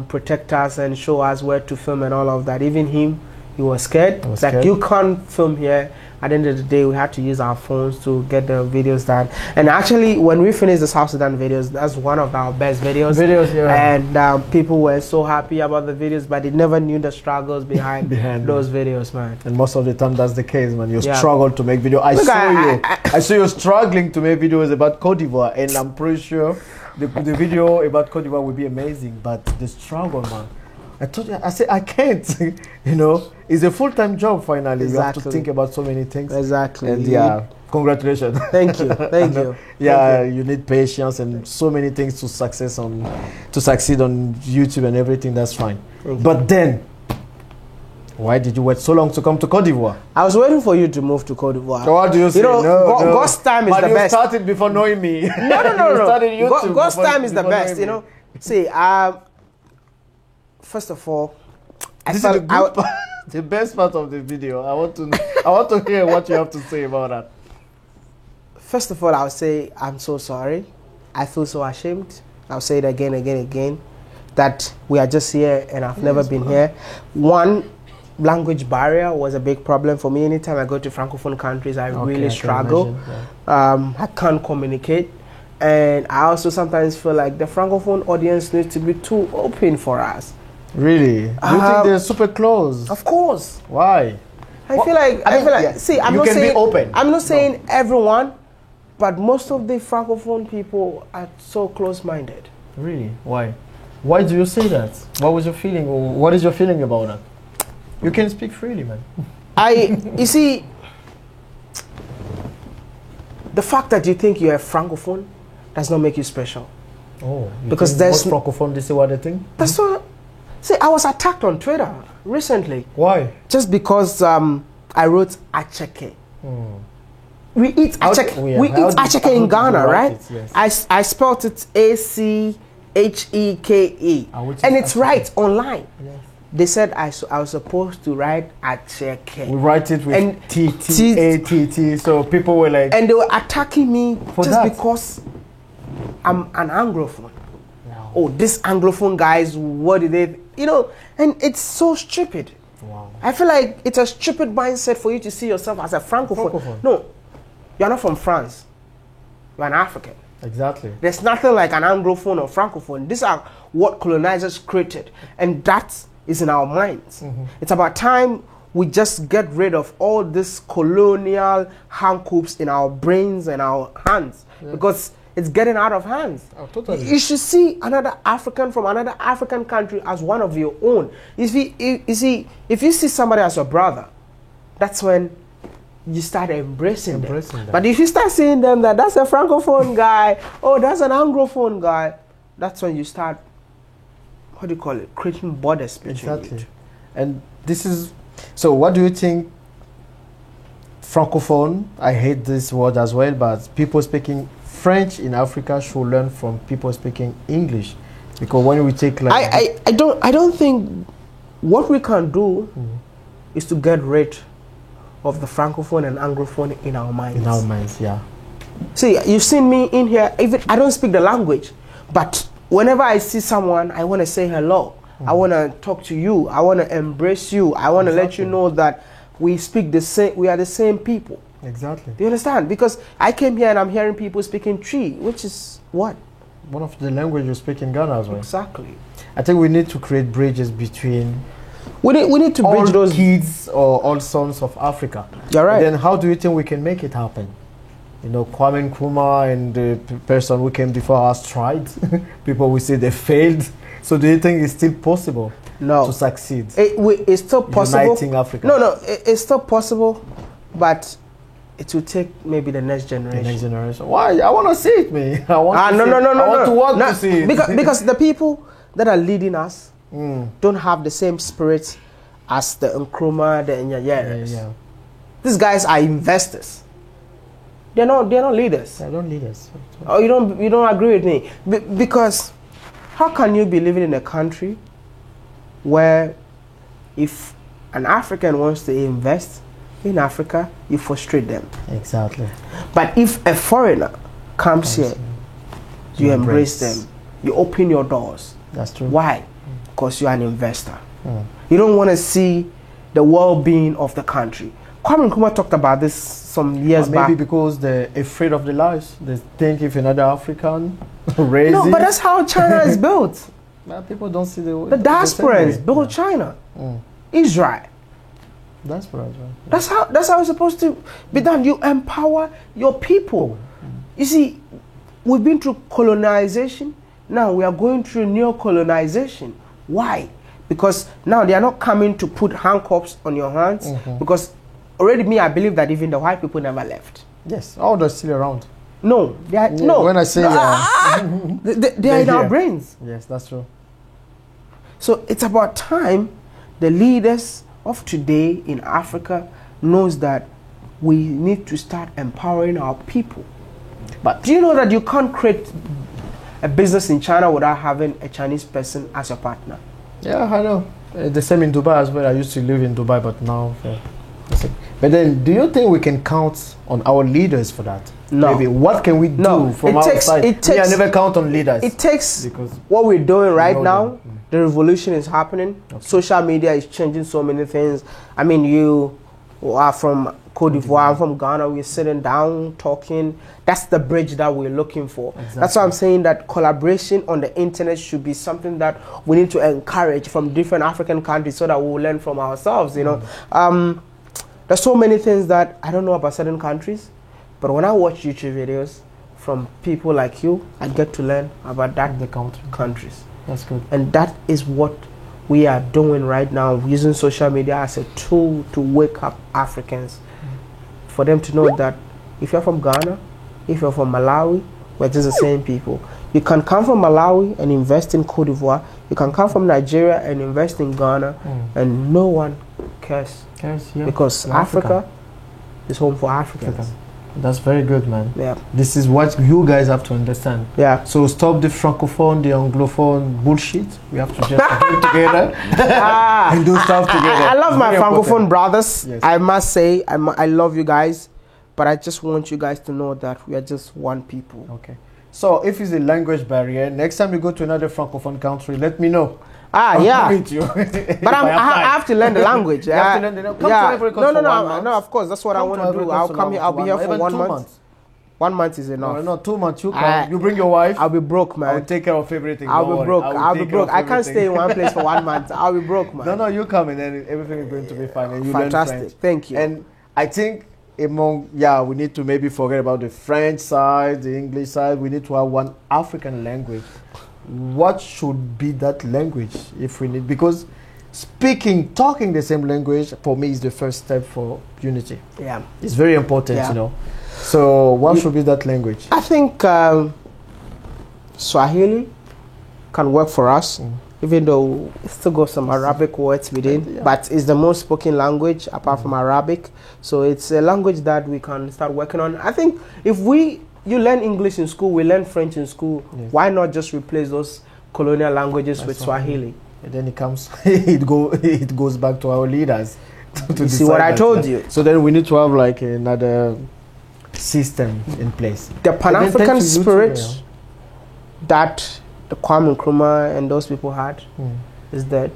protect us and show us where to film and all of that. Even him, he was scared. It's like, you can't film here. At the end of the day, we had to use our phones to get the videos done. And actually, when we finished the South Sudan videos, that's one of our best videos. And people were so happy about the videos, but they never knew the struggles behind those videos, man. And most of the time, that's the case, man. You struggle to make videos. I saw you struggling to make videos about Cote d'Ivoire, and I'm pretty sure the video about Cote d'Ivoire will be amazing. But the struggle, man. I told you, I said, I can't, it's a full-time job finally. You have to think about so many things. Exactly. And congratulations. Thank you. Thank you. You need patience and so many things to succeed on YouTube and everything. That's fine. But then, why did you wait so long to come to Cote d'Ivoire? I was waiting for you to move to Cote d'Ivoire. So what do you say? God's time is the best. But you started before knowing me. No. God's time is the best, See, first of all, the best part of the video. I want to hear what you have to say about that. First of all, I'll say I'm so sorry. I feel so ashamed. I'll say it again, that we are just here and I've never been here. One, language barrier was a big problem for me. Anytime I go to Francophone countries, I really struggle. I can't communicate. And I also sometimes feel like the Francophone audience needs to be too open for us. Really? Do you think they're super close? Of course. Why? I feel like see, I'm not saying everyone, but most of the Francophone people are so close-minded. Really? Why? Why do you say that? What was your feeling, or what is your feeling about that? You can speak freely, man. You see, the fact that you think you're a Francophone does not make you special. Oh, because there's Francophone, this is what they think? That's what. See, I was attacked on Twitter recently. Why? Just because I wrote acheke. We eat acheke. We eat acheke in Ghana, right? Yes. I spelled it ACHEKE, and it's right online. Yes. They said I was supposed to write acheke. We write it with T-T-A-T-T. So people were like, and they were attacking me just because I'm an Anglophone. Wow. Oh, these Anglophone guys, what did they, you know? And it's so stupid. Wow. I feel like it's a stupid mindset for you to see yourself as a Francophone. No, you're not from France. You're an African. Exactly. There's nothing like an Anglophone or Francophone. These are what colonizers created, and that is in our minds. It's about time we just get rid of all this colonial handcuffs in our brains and our hands, because it's getting out of hands. Oh, totally. You should see another African from another African country as one of your own. If you see somebody as your brother, that's when you start embracing them. But if you start seeing them that that's a Francophone guy, oh, that's an Anglophone guy, that's when you start, what do you call it, creating borders between you. And this is, so what do you think Francophone, I hate this word as well, but people speaking French in Africa should learn from people speaking English? Because when we take like I don't think what we can do is to get rid of the Francophone and Anglophone in our minds. In our minds, yeah. See, you've seen me in here, even I don't speak the language, but whenever I see someone, I want to say hello. I want to talk to you. I want to embrace you. I want to let you know that we speak the same, we are the same people. Exactly. Do you understand? Because I came here and I'm hearing people speaking Tree, which is what? One of the languages you speak in Ghana as well. Exactly. I think we need to create bridges between we need to bridge those kids or all sons of Africa. You're right. And then how do you think we can make it happen? You know, Kwame Nkrumah and the person who came before us tried. People will say they failed. So do you think it's still possible to succeed? It's still possible. Uniting Africa. No, it's still possible, but it will take maybe the next generation. The next generation. Why? I want to see it, man. I want to see it. Because the people that are leading us don't have the same spirit as the Nkrumah, the Nyayeres. Yeah. These guys are investors. They're not leaders. They're not leaders. Oh, you don't agree with me? Because how can you be living in a country where if an African wants to invest in Africa, you frustrate them? Exactly. But if a foreigner comes here, you embrace them. You open your doors. That's true. Why? Because you're an investor. You don't want to see the well-being of the country. Kwame Nkrumah talked about this some years back. Maybe because they're afraid of the lies. They think if another African raised No, but that's how China is built. Well, people don't see the diasporans built China. Israel. Diaspora as well. That's how it's supposed to be done. You empower your people. You see, we've been through colonization. Now we are going through neo-colonization. Why? Because now they are not coming to put handcuffs on your hands. Because already me, I believe that even the white people never left. Yes, all they're still around. No, they are no. When I say they are in our brains. Yes, that's true. So it's about time the leaders of today in Africa knows that we need to start empowering our people. But do you know that you can't create a business in China without having a Chinese person as your partner? Yeah, I know. The same in Dubai as well. I used to live in Dubai, but now. But then, do you think we can count on our leaders for that? No. Maybe what can we do from our side? I never count on leaders. It takes what we're doing right now. The revolution is happening. Social media is changing so many things. I mean, you are from Cote d'Ivoire, I'm from Ghana. We're sitting down, talking. That's the bridge that we're looking for. Exactly. That's why I'm saying that collaboration on the internet should be something that we need to encourage from different African countries so that we'll learn from ourselves, you know. There's so many things that I don't know about certain countries, But when I watch YouTube videos from people like you, I get to learn about the countries. That's good. And that is what we are doing right now, using social media as a tool to wake up Africans, for them to know that if you're from Ghana, if you're from Malawi, we're just the same people. You can come from Malawi and invest in Cote d'Ivoire. You can come from Nigeria and invest in Ghana, and no one cares. Because Africa is home for Africans. That's very good, man. Yeah. This is what you guys have to understand. Yeah. So stop the francophone, the anglophone bullshit. We have to just get together and do stuff together. I love my francophone brothers. Yes. I must say, I love you guys, but I just want you guys to know that we are just one people. Okay. So if it's a language barrier, next time you go to another francophone country, let me know. Yeah. But I have to learn the language. You have to learn the language. No, of course. That's what I want to do. I'll come here. I'll be here for 1 month. 1 month is enough. No, 2 months. You come. You bring your wife. I'll be broke, man. I'll take care of everything. I'll be broke. I'll be broke. I can't stay in one place for 1 month. I'll be broke, man. No, you come and then everything is going to be fine. And you fantastic. Learn French. Thank you. And I think we need to maybe forget about the French side, the English side. We need to have one African language. What should be that language if we need? Because talking the same language for me is the first step for unity. Yeah, it's very important, you know. So what should be that language? I think Swahili can work for us, even though it still got some Arabic words within, but it's the most spoken language apart from Arabic. So it's a language that we can start working on. I think if you learn English in school, we learn French in school. Yes. Why not just replace those colonial languages with Swahili? And then it goes back to our leaders. To see what I told you. So then we need to have like another system in place. The Pan-African spirit that the Kwame Nkrumah and those people had is dead.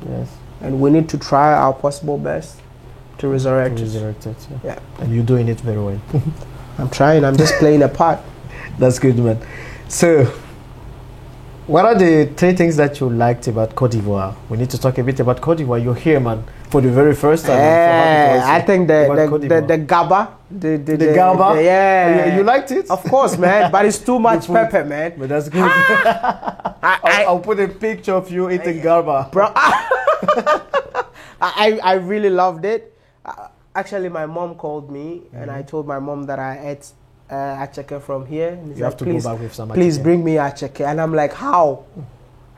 Yes. And we need to try our possible best to resurrect it. Yeah. And you're doing it very well. I'm trying. I'm just playing a part. That's good, man. So, what are the 3 things that you liked about Cote d'Ivoire? We need to talk a bit about Cote d'Ivoire. You're here, man, for the very first time. I think the gaba. The gaba? Yeah. You liked it? Of course, man. But it's too much pepper, man. But that's good. I'll put a picture of you eating gaba. Bro, I really loved it. Actually, my mom called me, and I told my mom that I ate acheke from here. And you have to go back with some acheke. Please bring me acheke. And I'm like, how?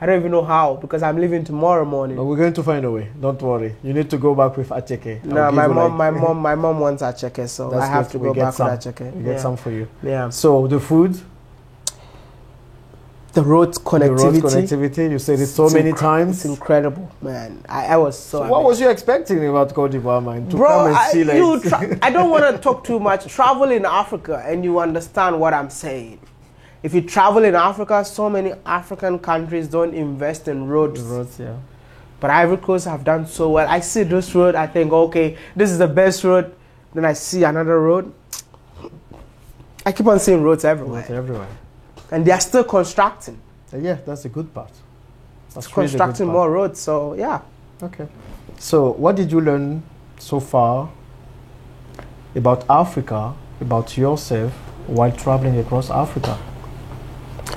I don't even know how, because I'm leaving tomorrow morning. But we're going to find a way. Don't worry. You need to go back with acheke. No, my mom wants acheke, so I have to go back with acheke. We get some for you. Yeah. So the food. The road connectivity. You said it so many times. It's incredible, man. I was so what was you expecting about Cote d'Ivoire, man? Come and see I don't want to talk too much. Travel in Africa and you understand what I'm saying. If you travel in Africa, so many African countries don't invest in roads. But Ivory Coast have done so well. I see this road, I think, okay, this is the best road. Then I see another road. I keep on seeing roads everywhere. And they are still constructing. Yeah, that's a good part. That's constructing more roads, so yeah. Okay. So what did you learn so far about Africa, about yourself, while traveling across Africa?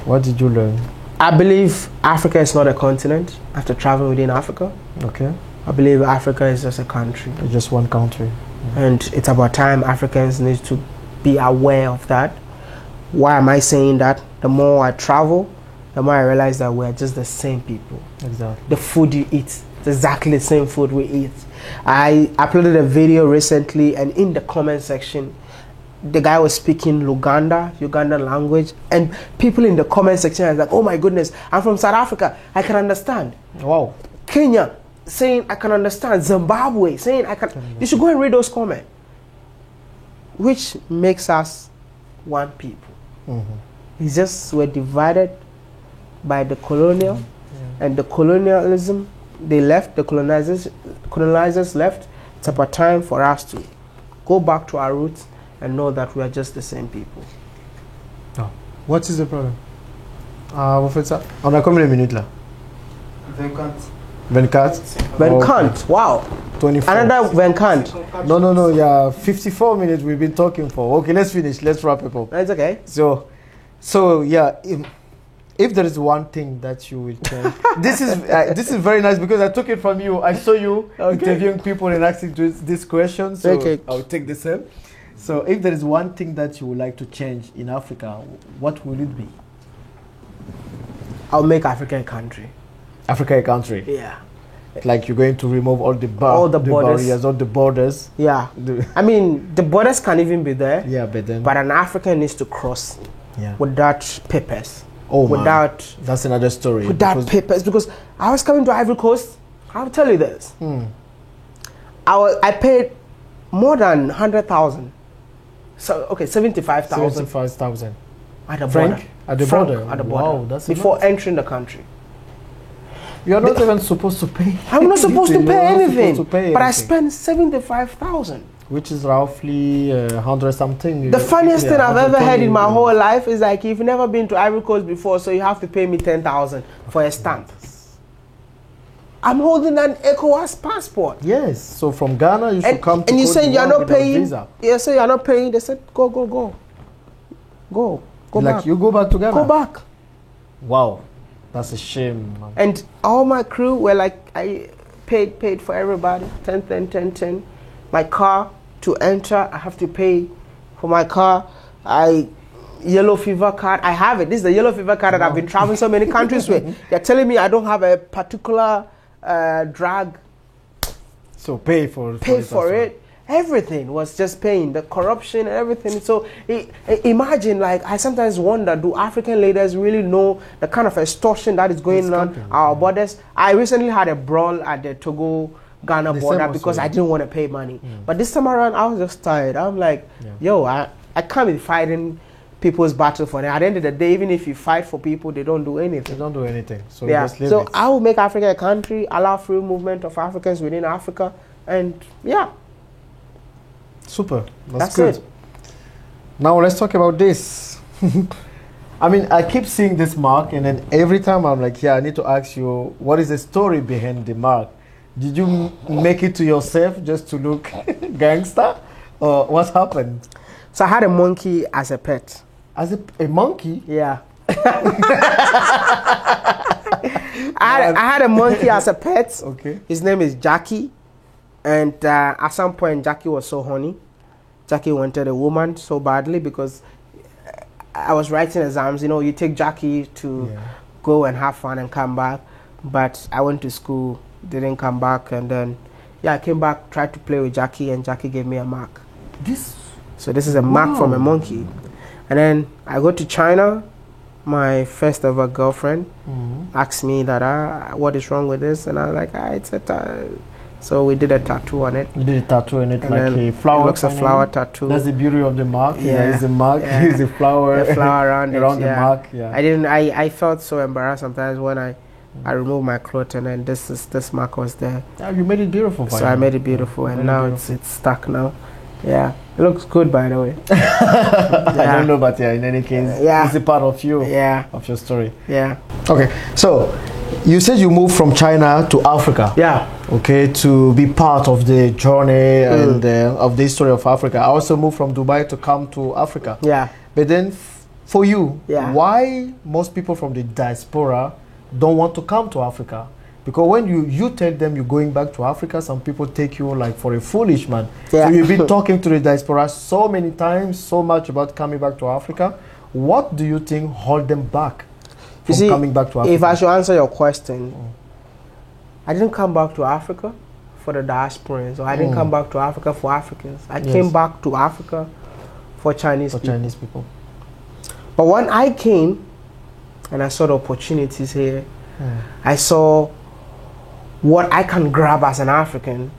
What did you learn? I believe Africa is not a continent after traveling within Africa. Okay. I believe Africa is just a country. It's just one country. And it's about time Africans need to be aware of that. Why am I saying that? The more I travel, the more I realize that we're just the same people. Exactly. The food you eat, it's exactly the same food we eat. I uploaded a video recently, and in the comment section, the guy was speaking Ugandan language, and people in the comment section are like, oh my goodness, I'm from South Africa, I can understand. Wow. Kenya, saying I can understand. Zimbabwe, saying I can. You should go and read those comments. Which makes us one people. It's just we're divided by the colonial and the colonialism. They left, the colonizers left. It's about time for us to go back to our roots and know that we are just the same people. Oh. What is the problem? On a combien de minutes là? 24. 24? Wow. 24. Another vacant. No, yeah, 54 minutes we've been talking for. Okay, let's finish. Let's wrap it up. That's okay. So yeah, if there is one thing that you will change, this is very nice because I took it from you. I saw you interviewing people and asking this question. So I'll take the same. So if there is one thing that you would like to change in Africa, what will it be? I'll make Africa a country. Africa a country? Yeah. Like you're going to remove all the barriers, all the borders. Yeah. I mean, the borders can even be there. Yeah, but then. But an African needs to cross without papers. Oh, without. That's another story. Without papers. Because I was coming to Ivory Coast. I'll tell you this. I paid more than 100,000. So, okay, 75,000. 75,000. At the border. At the border? At the border. Wow, that's before entering the country. You're not even supposed to pay. I'm not supposed to pay anything. But I spent 75,000. Which is roughly 100 something. The funniest thing I've ever heard in my whole life is like, you've never been to Ivory Coast before, so you have to pay me 10,000 for a stamp. I'm holding an ECOWAS passport. Yes. So from Ghana, you should come to and you say you're not paying. Visa. You say you're not paying. They said, go like back. You go back to Ghana? Go back. Wow. That's a shame, man. And all my crew were like, I paid for everybody. 10. My car, to enter, I have to pay for my car. Yellow fever card. I have it. This is the yellow fever card that I've been traveling so many countries with. They're telling me I don't have a particular drug. So pay for it. Everything was just paying, the corruption and everything. So imagine, like, I sometimes wonder, do African leaders really know the kind of extortion that is going on our borders? I recently had a brawl at the Togo-Ghana border because I didn't want to pay money. But this time around, I was just tired. I'm like, yo, I can't be fighting people's battle for them. At the end of the day, even if you fight for people, they don't do anything. They don't do anything. So just leave it. I will make Africa a country, allow free movement of Africans within Africa, and super. That's good. It. Now let's talk about this. I mean, I keep seeing this mark, and then every time I'm like, I need to ask you, what is the story behind the mark? Did you make it to yourself just to look gangster, or what happened? So I had a monkey as a pet. As a monkey? Yeah. I had a monkey as a pet. Okay. His name is Jackie. And at some point, Jackie was so horny. Jackie wanted a woman so badly because I was writing exams. You know, you take Jackie to go and have fun and come back. But I went to school, didn't come back. And then, I came back, tried to play with Jackie, and Jackie gave me a mark. So this is a mark from a monkey. And then I go to China. My first ever girlfriend asked me that, what is wrong with this? And I was like, it's a so we did a tattoo on it. You did a tattoo on it, like a flower. It looks a flower tattoo. That's the beauty of the mark. Yeah, it's a mark. It's a flower. A flower around the mark. Yeah. I felt so embarrassed sometimes when I removed my clothes, and then this mark was there. You made it beautiful. So I made it beautiful, and now it's stuck now. Yeah, it looks good, by the way. I don't know, but in any case, it's a part of you. Of your story. Yeah. Okay, so you said you moved from China to Africa. Yeah. Okay, to be part of the journey and of the history of Africa. I also moved from Dubai to come to Africa. Yeah. But then, for you, why most people from the diaspora don't want to come to Africa? Because when you tell them you're going back to Africa, some people take you like for a foolish man. So you've been talking to the diaspora so many times, so much about coming back to Africa. What do you think hold them back from coming back to Africa? If I should answer your question, I didn't come back to Africa for the diasporans, or I didn't come back to Africa for Africans. I came back to Africa for Chinese people. But when I came and I saw the opportunities here, I saw what I can grab as an African,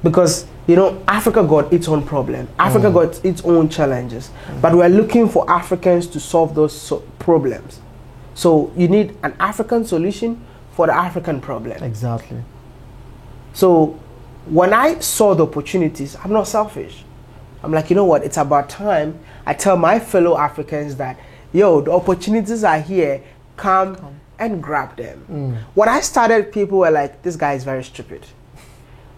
because Africa got its own problem. Africa got its own challenges, but we're looking for Africans to solve those problems. So you need an African solution for the African problem. Exactly. So when I saw the opportunities, I'm not selfish. I'm like, you know what? It's about time I tell my fellow Africans that, the opportunities are here. Come and grab them. When I started, people were like, this guy is very stupid.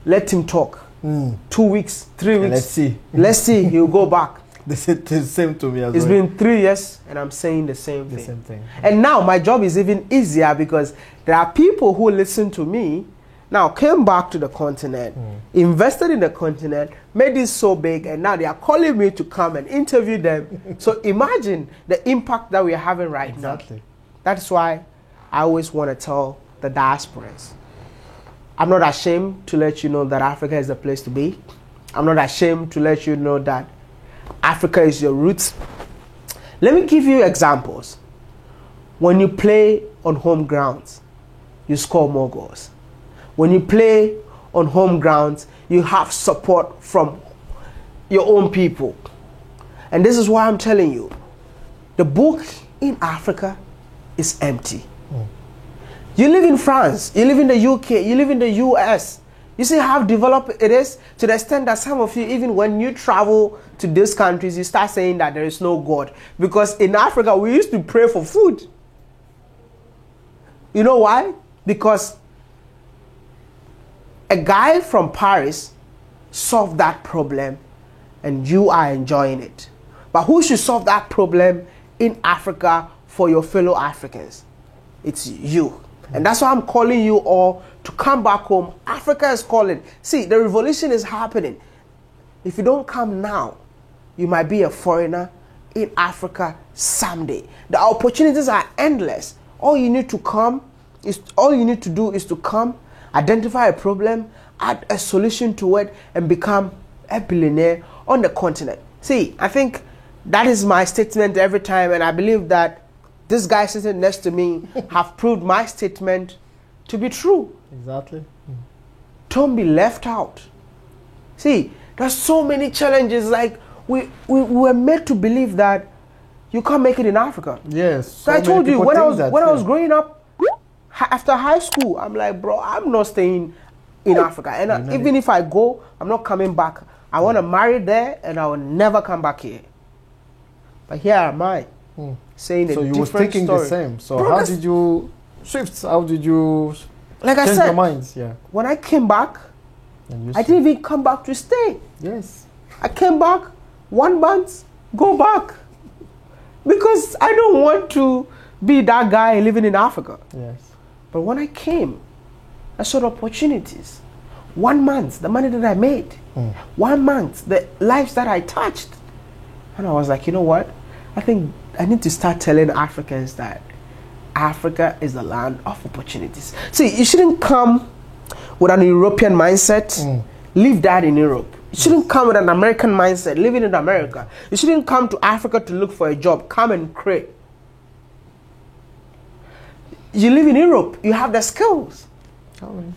let him talk. 2 weeks, 3 weeks. Let's see. Let's see, he'll go back. They said the same to me as well. It's been 3 years and I'm saying the same thing. The same thing. And now my job is even easier because there are people who listen to me, now came back to the continent, invested in the continent, made it so big, and now they are calling me to come and interview them. So imagine the impact that we are having right now. That's why I always want to tell the diasporas, I'm not ashamed to let you know that Africa is the place to be. I'm not ashamed to let you know that Africa is your roots. Let me give you examples. When you play on home grounds, you score more goals. When you play on home grounds, you have support from your own people. And this is why I'm telling you, the book in Africa is empty. You live in France, you live in the UK, you live in the US. You see how developed it is, to the extent that some of you, even when you travel to these countries, you start saying that there is no God. Because in Africa, we used to pray for food. You know why? Because a guy from Paris solved that problem and you are enjoying it. But who should solve that problem in Africa for your fellow Africans? It's you. And that's why I'm calling you all to come back home. Africa is calling. See, the revolution is happening. If you don't come now, you might be a foreigner in Africa someday. The opportunities are endless. All you need to do is to come, identify a problem, add a solution to it, and become a billionaire on the continent. See, I think that is my statement every time, and I believe that this guy sitting next to me have proved my statement to be true. Exactly. Don't be left out. See, there's so many challenges. Like we were made to believe that you can't make it in Africa. Yes. So I told you when I was growing up, after high school, I'm like, bro, I'm not staying in Africa. And even if I go, I'm not coming back. I want to marry there, and I will never come back here. But here am I. Saying so a you were thinking story. The same. So Bro, how did you shift? How did you like change I said, your minds? Yeah. When I came back, I didn't even come back to stay. Yes. I came back 1 month, go back. Because I don't want to be that guy living in Africa. Yes. But when I came, I saw the opportunities. 1 month, the money that I made. 1 month, the lives that I touched. And I was like, you know what? I think I need to start telling Africans that Africa is the land of opportunities. See, you shouldn't come with an European mindset, leave that in Europe. You shouldn't come with an American mindset, living in America. You shouldn't come to Africa to look for a job, come and create. You live in Europe, you have the skills.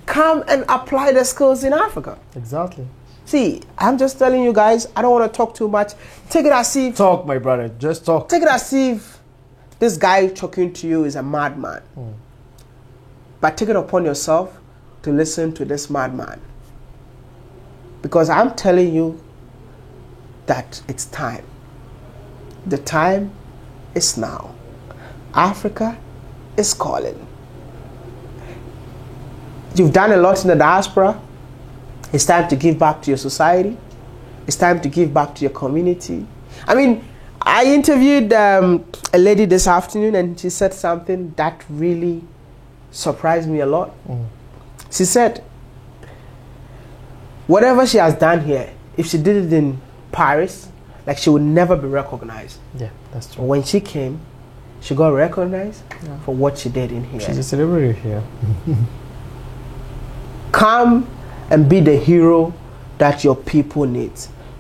Come and apply the skills in Africa. Exactly. See, I'm just telling you guys, I don't want to talk too much. Take it as if... Talk, my brother. Just talk. Take it as if this guy talking to you is a madman. But take it upon yourself to listen to this madman. Because I'm telling you that it's time. The time is now. Africa is calling. You've done a lot in the diaspora. It's time to give back to your society. It's time to give back to your community. I mean, I interviewed a lady this afternoon, and she said something that really surprised me a lot. She said, whatever she has done here, if she did it in Paris, like, she would never be recognized. Yeah, that's true. But when she came, she got recognized for what she did in here. She's a celebrity here. Come and be the hero that your people need.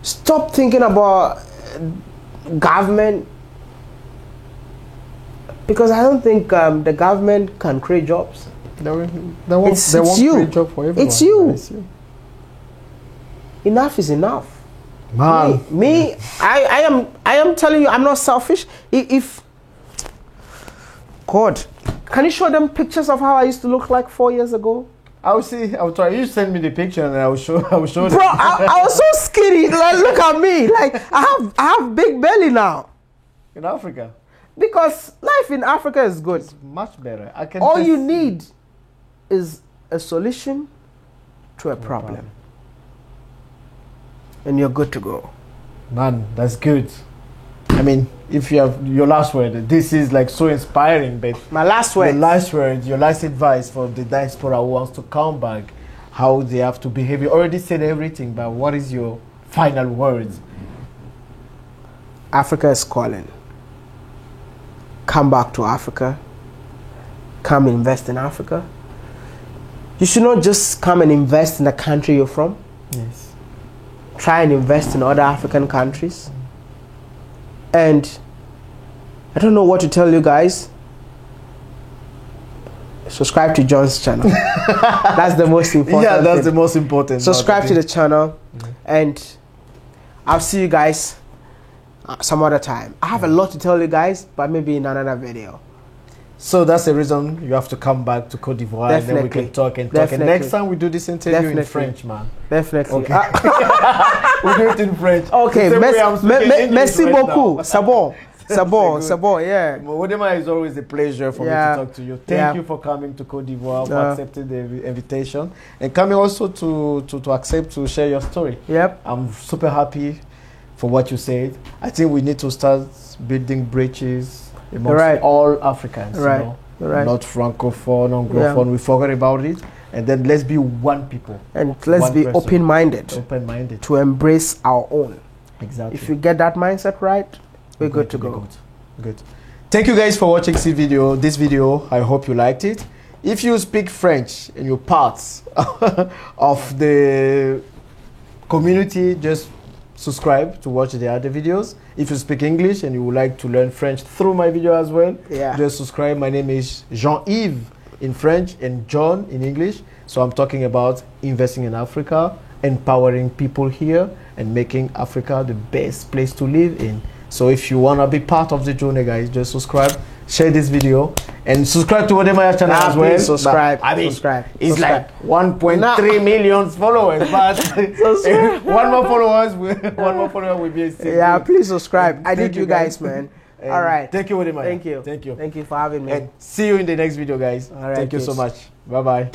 Stop thinking about government, because I don't think the government can create jobs. They won't create job for everyone. It's you. Enough is enough. Man. I am telling you, I'm not selfish. If God, can you show them pictures of how I used to look like 4 years ago? I'll see. I'll try. You send me the picture and I will show. Bro, I was so skinny. Like, look at me. Like, I have big belly now. In Africa. Because life in Africa is good. It's much better. All you need is a solution to a problem. and you're good to go. Man, that's good. I mean, if you have your last word, this is like so inspiring, but My last word. your last word, your last advice for the diaspora who wants to come back, how they have to behave. You already said everything, but what is your final words? Africa is calling. Come back to Africa. Come invest in Africa. You should not just come and invest in the country you're from. Yes. Try and invest in other African countries. And I don't know what to tell you guys. Subscribe to John's channel. That's the most important Yeah, that's thing. the most important. Subscribe to the channel, and I'll see you guys some other time. I have a lot to tell you guys, but maybe in another video. So that's the reason you have to come back to Cote d'Ivoire, and then we can talk and talk. Definitely. And next time we do this interview Definitely. in French, man. Definitely. Okay. We do it in French. Okay, The same way I'm speaking English merci right beaucoup. now. C'est bon. C'est bon, good. c'est bon, yeah. WODE MAYA is always a pleasure for me to talk to you. Thank you for coming to Cote d'Ivoire, for accepting the invitation, and coming also to accept to share your story. Yep. I'm super happy for what you said. I think we need to start building bridges amongst all Africans. You know? Not francophone, anglophone. We forgot about it, and then let's be one people. And let's be open-minded. Open-minded to embrace our own. Exactly. If you get that mindset right, we're good to go. Good. Thank you guys for watching this video. I hope you liked it. If you speak French and you're part of the community, just subscribe to watch the other videos. If you speak English and you would like to learn French through my video as well, just subscribe. My name is Jean-Yves in French and John in English. So I'm talking about investing in Africa, empowering people here, and making Africa the best place to live in. So if you want to be part of the journey, guys, just subscribe, share this video, and subscribe to WODE MAYA channel as well. Subscribe. I mean, subscribe. It's like 1.3 million followers, but one more follower will be a thing. Yeah, please subscribe. I need you guys, man. All right. Thank you, WODE MAYA. Thank you. Thank you. Thank you for having me. And see you in the next video, guys. All right, Thank you so much. Bye-bye.